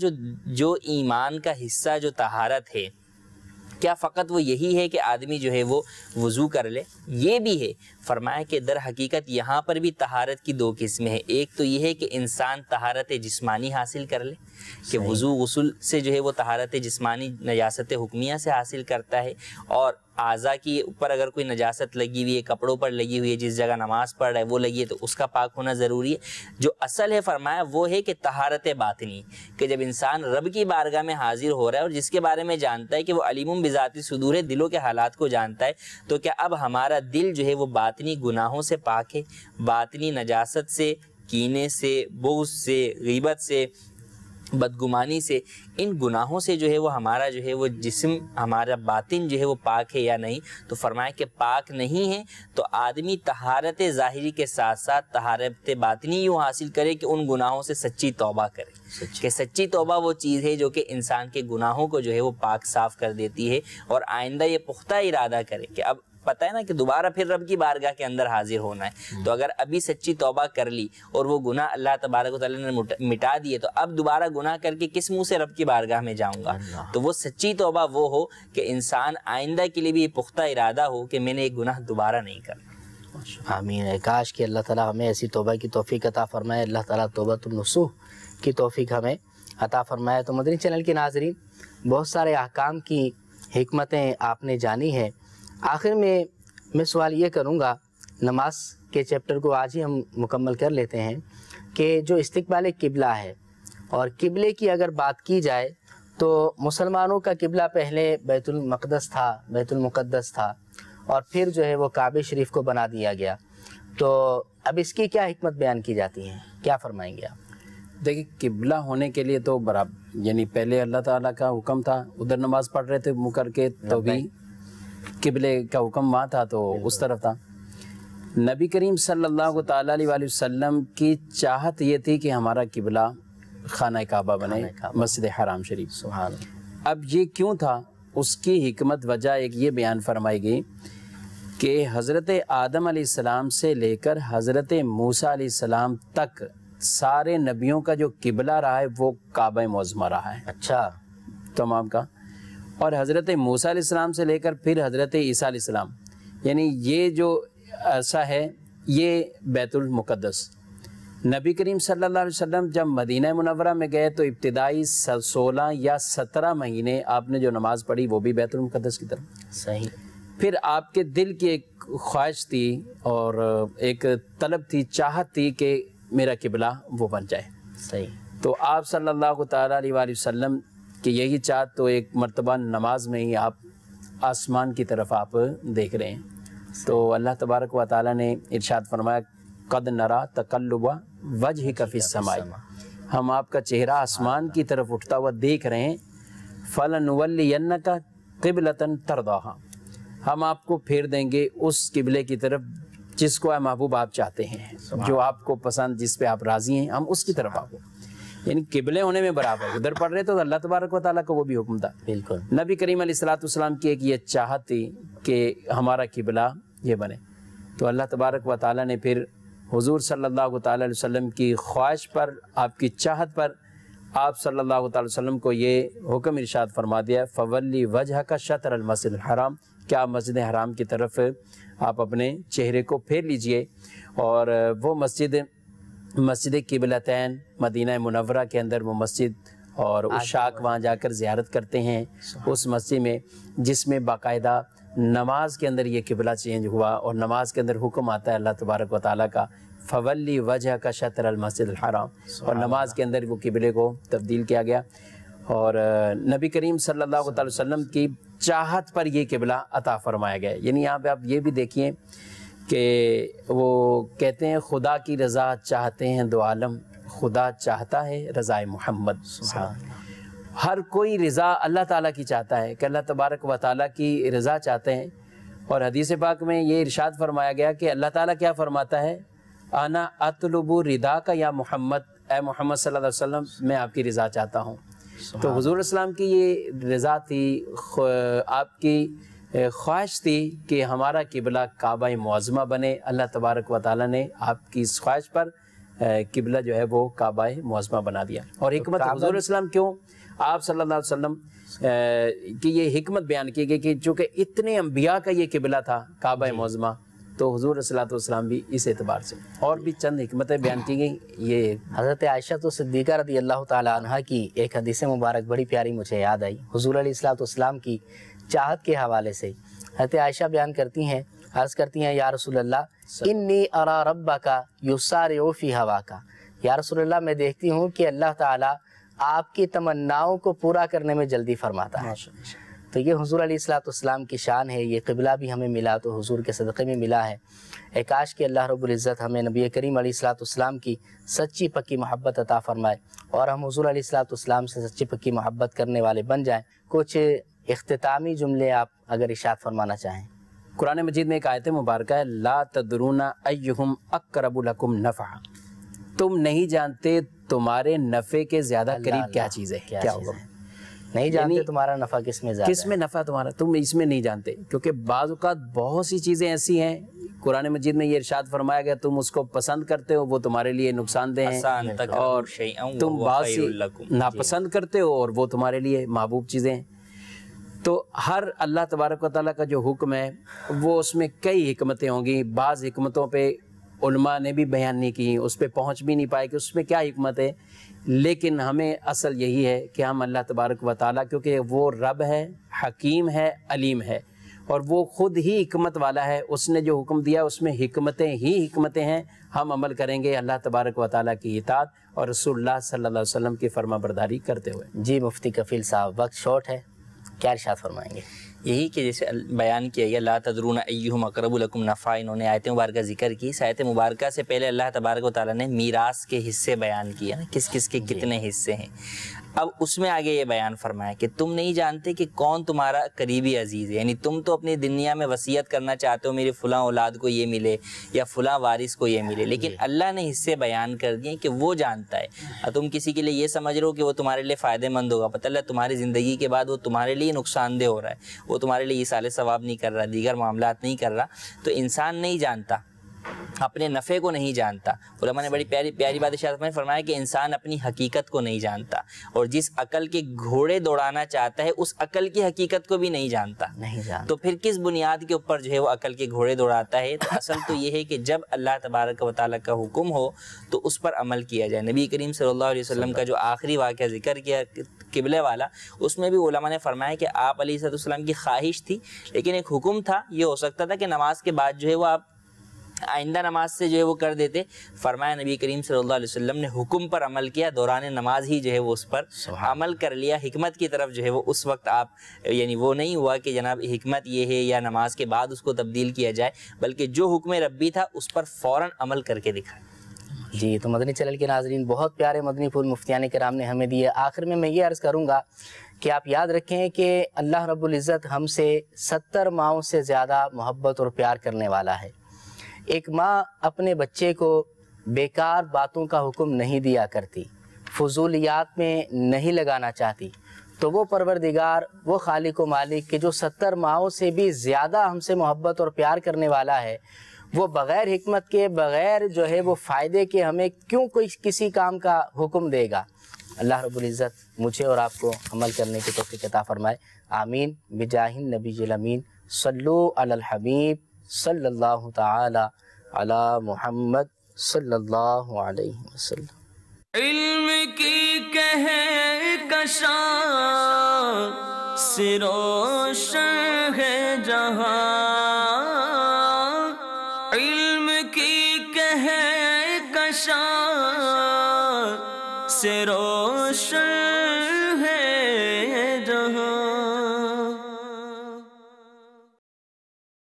جو ایمان کا حصہ جو طہارت ہے، کیا فقط وہ یہی ہے کہ آدمی جو ہے وہ وضو کر لے؟ یہ بھی ہے۔ فرمایا کہ در حقیقت یہاں پر بھی طہارت کی دو قسمیں ہیں۔ ایک تو یہ ہے کہ انسان طہارت جسمانی حاصل کر لے، کہ وضو غسل سے جو ہے وہ طہارت جسمانی نجاست حکمیہ سے حاصل کرتا ہے، اور اعضاء کی اوپر اگر کوئی نجاست لگی ہوئی ہے، کپڑوں پر لگی ہوئی ہے، جس جگہ نماز پڑھ رہا ہے وہ لگی ہے تو اس کا پاک ہونا ضروری ہے۔ جو اصل ہے فرمایا وہ ہے کہ طہارت باطنی، کہ جب انسان رب کی بارگاہ میں حاضر ہو رہا ہے اور جس کے بارے میں جانتا ہے کہ وہ علیم بذات صدور ہے، دلوں کے حالات کو جانتا ہے، تو کیا اب ہمارا دل جو ہے وہ باطنی گناہوں سے پاک ہے، باطنی نجاست سے، کینے سے، بغض سے، غیبت سے، بدگمانی سے، ان گناہوں سے جو ہے وہ ہمارا جو ہے وہ جسم، ہمارا باطن جو ہے وہ پاک ہے یا نہیں؟ تو فرمایا کہ پاک نہیں ہے تو آدمی طہارت ظاہری کے ساتھ ساتھ طہارت باطنی یوں حاصل کرے کہ ان گناہوں سے سچی توبہ کرے، کہ سچی توبہ وہ چیز ہے جو کہ انسان کے گناہوں کو جو ہے وہ پاک صاف کر دیتی ہے، اور آئندہ یہ پختہ ارادہ کرے کہ اب پتہ ہے نا کہ دوبارہ پھر رب کی بارگاہ کے اندر حاضر ہونا ہے، تو اگر ابھی سچی توبہ کر لی اور وہ گناہ اللہ تبارک و تعالیٰ نے مٹا دیے تو اب دوبارہ گناہ کر کے کس منہ سے رب کی بارگاہ میں جاؤں گا؟ تو وہ سچی توبہ وہ ہو کہ انسان آئندہ کے لیے بھی یہ پختہ ارادہ ہو کہ میں نے ایک گناہ دوبارہ نہیں کرنا۔ آمین۔ کاش کہ اللہ تعالیٰ ہمیں ایسی توبہ کی توفیق عطا فرمائے، اللہ تعالیٰ توبۃ النصوح کی توفیق ہمیں عطا فرمائے۔ تو مدنی چینل کے ناظرین، بہت سارے احکام کی حکمتیں آپ نے جانی ہیں۔ آخر میں سوال یہ کروں گا، نماز کے چیپٹر کو آج ہی ہم مکمل کر لیتے ہیں، کہ جو استقبال قبلہ ہے، اور قبلے کی اگر بات کی جائے تو مسلمانوں کا قبلہ پہلے بیت المقدس تھا اور پھر جو ہے وہ کعبہ شریف کو بنا دیا گیا، تو اب اس کی کیا حکمت بیان کی جاتی ہے، کیا فرمائیں گے آپ؟ دیکھیں، قبلہ ہونے کے لیے تو برابر، یعنی پہلے اللہ تعالیٰ کا حکم تھا، ادھر نماز پڑھ رہے تھے منہ کر کے، تو بھی قبلے کا حکم وہاں تھا تو اس طرف تھا۔ نبی کریم صلی اللہ تعالیٰ علیہ وسلم کی چاہت یہ تھی کہ ہمارا قبلہ خانہ کعبہ بنے، مسجد حرام شریف۔ سبحان اللہ۔ اب یہ کیوں تھا، اس کی حکمت وجہ ایک یہ بیان فرمائی گئی کہ حضرت آدم علیہ السلام سے لے کر حضرت موسیٰ علیہ السلام تک سارے نبیوں کا جو قبلہ رہا ہے وہ کعبہ معظمہ رہا ہے، اچھا، تمام کا۔ اور حضرت موسیٰ علیہ السلام سے لے کر پھر حضرت عیسیٰ علیہ السلام، یعنی یہ جو عرصہ ہے یہ بیت المقدس۔ نبی کریم صلی اللہ علیہ وسلم جب مدینہ منورہ میں گئے تو ابتدائی 16 یا 17 مہینے آپ نے جو نماز پڑھی وہ بھی بیت المقدس کی طرف۔ صحیح۔ پھر آپ کے دل کی ایک خواہش تھی اور ایک طلب تھی، چاہت تھی کہ میرا قبلہ وہ بن جائے۔ صحیح۔ تو آپ صلی اللہ تعالیٰ علیہ وسلم کہ یہی چاہت تو ایک مرتبہ نماز میں ہی آپ آسمان کی طرف آپ دیکھ رہے ہیں، تو اللہ تبارک و تعالیٰ نے ارشاد فرمایا قد نرا تقلب وجہک فی السماء، ہم آپ کا چہرہ آسمان کی طرف اٹھتا ہوا دیکھ رہے ہیں، فلنولینک قبلۃ ترضاها، ہم آپ کو پھیر دیں گے اس قبلے کی طرف جس کو اے محبوب آپ چاہتے ہیں، جو آپ کو پسند، جس پہ آپ راضی ہیں، ہم اس کی طرف آپ کو، یعنی قبلے ہونے میں برابر، ادھر پڑھ رہے تو اللہ تبارک و تعالیٰ کا وہ بھی حکم تھا۔ بالکل۔ نبی کریم علیہ السلام کی ایک یہ چاہت تھی کہ ہمارا قبلہ یہ بنے، تو اللہ تبارک و تعالیٰ نے پھر حضور صلی اللہ تعالیٰ علیہ وسلم کی خواہش پر، آپ کی چاہت پر، آپ صلی اللہ تعالیٰ علیہ وسلم کو یہ حکم ارشاد فرما دیا فولی وجہک شطر المسجد الحرام، کیا مسجد حرام کی طرف آپ اپنے چہرے کو پھیر لیجئے، اور وہ مسجد قبلتین مدینہ منورہ کے اندر وہ مسجد، اور عشاق وہاں جا کر زیارت کرتے ہیں اس مسجد میں، جس میں باقاعدہ نماز کے اندر یہ قبلہ چینج ہوا، اور نماز کے اندر حکم آتا ہے اللہ تبارک و تعالیٰ کا فولی وجہک شطر المسجد الحرام، اور نماز کے اندر وہ قبلے کو تبدیل کیا گیا، اور نبی کریم صلی اللہ علیہ وسلم کی چاہت پر یہ قبلہ عطا فرمایا گیا۔ یعنی یہاں پہ آپ یہ بھی دیکھیے کہ وہ کہتے ہیں خدا کی رضا چاہتے ہیں دو عالم، خدا چاہتا ہے رضائے محمد، ہر کوئی رضا اللہ تعالیٰ کی چاہتا ہے کہ اللہ تبارک و تعالیٰ کی رضا چاہتے ہیں. اور حدیث پاک میں یہ ارشاد فرمایا گیا کہ اللہ تعالیٰ کیا فرماتا ہے؟ انا اطلب رضا کا یا محمد، اے محمد صلی اللہ علیہ وسلم میں آپ کی رضا چاہتا ہوں. تو حضور اسلام کی یہ رضا تھی، آپ کی خواہش تھی کہ ہمارا قبلہ کعبہ معظمہ بنے. اللہ تبارک و تعالیٰ نے آپ کی اس خواہش پر قبلہ جو ہے وہ کعبہ معظمہ بنا دیا. اور حکمت حضور اسلام کیوں آپ صلی اللہ علیہ وسلم کی یہ حکمت بیان کی گئی کہ چونکہ اتنے انبیاء کا یہ قبلہ تھا کعبہ معظمہ، تو حضور صلی اللہ علیہ وسلم بھی اس اعتبار سے اور بھی چند حکمتیں بیان کی گئیں. یہ حضرت عائشہ تو صدیقہ رضی اللہ تعالیٰ عنہ کی ایک حدیث مبارک بڑی پیاری مجھے یاد آئی حضور علیہ الصلوۃ والسلام کی چاہت کے حوالے سے. حضرت عائشہ بیان کرتی ہیں، عرض کرتی ہیں، یا رسول اللہ انی ارا ربک یسارع فی ہواک، یا رسول اللہ میں دیکھتی ہوں کہ اللہ تعالیٰ آپ کی تمناؤں کو پورا کرنے میں جلدی فرماتا ہے. تو یہ حضور علیہ الصلوۃ والسلام کی شان ہے. یہ قبلہ بھی ہمیں ملا تو حضور کے صدقے میں ملا ہے. اے کاش کہ اللہ رب العزت ہمیں نبی کریم علیہ الصلوۃ والسلام کی سچی پکی محبت عطا فرمائے اور ہم حضور علیہ الصلوۃ والسلام سے سچی پکی محبت کرنے والے بن جائیں. کچھ اختتامی جملے آپ اگر ارشاد فرمانا چاہیں. قرآن مجید میں ایک آیت مبارکہ ہے، لا تدرون ایہم اقرب لکم نفعا، تم نہیں جانتے تمہارے نفع کے زیادہ قریب کیا چیز ہے، کیا ہوگا. نہیں جانتے تمہارا نفع کس میں زیادہ کس میں نفع تمہارا، تم اس میں نہیں جانتے. کیونکہ بعض اوقات بہت سی چیزیں ایسی ہیں قرآن مجید میں یہ ارشاد فرمایا گیا تم اس کو پسند کرتے ہو وہ تمہارے لیے نقصان دہ ہیں، اور تم بعض سی ناپسند کرتے ہو اور وہ تمہارے لیے محبوب چیزیں ہیں. تو ہر اللہ تبارک و تعالیٰ کا جو حکم ہے وہ اس میں کئی حکمتیں ہوں گی. بعض حکمتوں پہ علماء نے بھی بیان نہیں کی، اس پہ پہنچ بھی نہیں پائے کہ اس میں کیا حکمت ہے. لیکن ہمیں اصل یہی ہے کہ ہم اللہ تبارک و تعالیٰ، کیونکہ وہ رب ہے، حکیم ہے، علیم ہے، اور وہ خود ہی حکمت والا ہے. اس نے جو حکم دیا اس میں حکمتیں ہی حکمتیں ہیں. ہم عمل کریں گے اللہ تبارک و تعالیٰ کی اطاعت اور رسول اللہ صلی اللہ علیہ وسلم کی فرما برداری کرتے ہوئے. جی مفتی کفیل صاحب، وقت شارٹ ہے، کیا ارشاد فرمائیں گے؟ یہی کہ جیسے بیان کیا گیا لا تدرون ایہم اقرب لکم نفعا، انہوں نے آیت مبارکہ ذکر کی. اس آیت مبارکہ سے پہلے اللہ تبارک و تعالیٰ نے میراث کے حصے بیان کیا نا، کس کس کے کتنے حصے ہیں. اب اس میں آگے یہ بیان فرمایا کہ تم نہیں جانتے کہ کون تمہارا قریبی عزیز ہے. یعنی تم تو اپنی دنیا میں وصیت کرنا چاہتے ہو میری فلاں اولاد کو یہ ملے یا فلاں وارث کو یہ ملے، لیکن اللہ نے حصے بیان کر دیے کہ وہ جانتا ہے. اور تم کسی کے لیے یہ سمجھ رہے ہو کہ وہ تمہارے لیے فائدہ مند ہوگا، پتہ اللہ تمہاری زندگی کے بعد وہ تمہارے لیے نقصان دہ ہو رہا ہے، وہ تمہارے لیے ایصال ثواب نہیں کر رہا، دیگر معاملات نہیں کر رہا. تو انسان نہیں جانتا، اپنے نفع کو نہیں جانتا. علماء نے بڑی پیاری بات ارشاد میں فرمایا کہ انسان اپنی حقیقت کو نہیں جانتا، اور جس عقل کے گھوڑے دوڑانا چاہتا ہے اس عقل کی حقیقت کو بھی نہیں جانتا. تو پھر کس بنیاد کے اوپر جو ہے وہ عقل کے گھوڑے دوڑاتا ہے؟ تو اصل تو یہ ہے کہ جب اللہ تبارک و تعالیٰ کا حکم ہو تو اس پر عمل کیا جائے. نبی کریم صلی اللہ علیہ وسلم کا جو آخری واقعہ ذکر کیا قبلے والا، اس میں بھی علماء نے فرمایا کہ آپ علیہ السلام کی خواہش تھی لیکن ایک حکم تھا. یہ ہو سکتا تھا کہ نماز کے بعد جو ہے وہ آپ آئندہ نماز سے جو ہے وہ کر دیتے. فرمایا نبی کریم صلی اللہ علیہ وسلم نے حکم پر عمل کیا، دوران نماز ہی جو ہے وہ اس پر عمل کر لیا. حکمت کی طرف جو ہے وہ اس وقت آپ یعنی وہ نہیں ہوا کہ جناب حکمت یہ ہے یا نماز کے بعد اس کو تبدیل کیا جائے، بلکہ جو حکم ربی تھا اس پر فوراً عمل کر کے دکھایا. جی تو مدنی چینل کے ناظرین، بہت پیارے مدنی پھول مفتیان کرام نے ہمیں دیے. آخر میں یہ عرض کروں گا کہ آپ یاد رکھیں کہ اللہ رب العزت ہم سے 70 ماؤں سے زیادہ محبت اور پیار کرنے والا ہے. ایک ماں اپنے بچے کو بیکار باتوں کا حکم نہیں دیا کرتی، فضولیات میں نہیں لگانا چاہتی. تو وہ پروردگار، وہ خالق و مالک کہ جو 70 ماؤں سے بھی زیادہ ہم سے محبت اور پیار کرنے والا ہے، وہ بغیر حکمت کے، بغیر جو ہے وہ فائدے کے ہمیں کیوں کوئی کسی کام کا حکم دے گا. اللہ رب العزت مجھے اور آپ کو عمل کرنے کی توفیق عطا فرمائے. آمین بجاہ النبی الامین. صلو علی الحبیب صلی اللہ تعالی علی محمد صلی اللہ علیہ وسلم. علم کی کہکشاں سے روشن ہے جہاں، علم کی کہکشاں سے روشن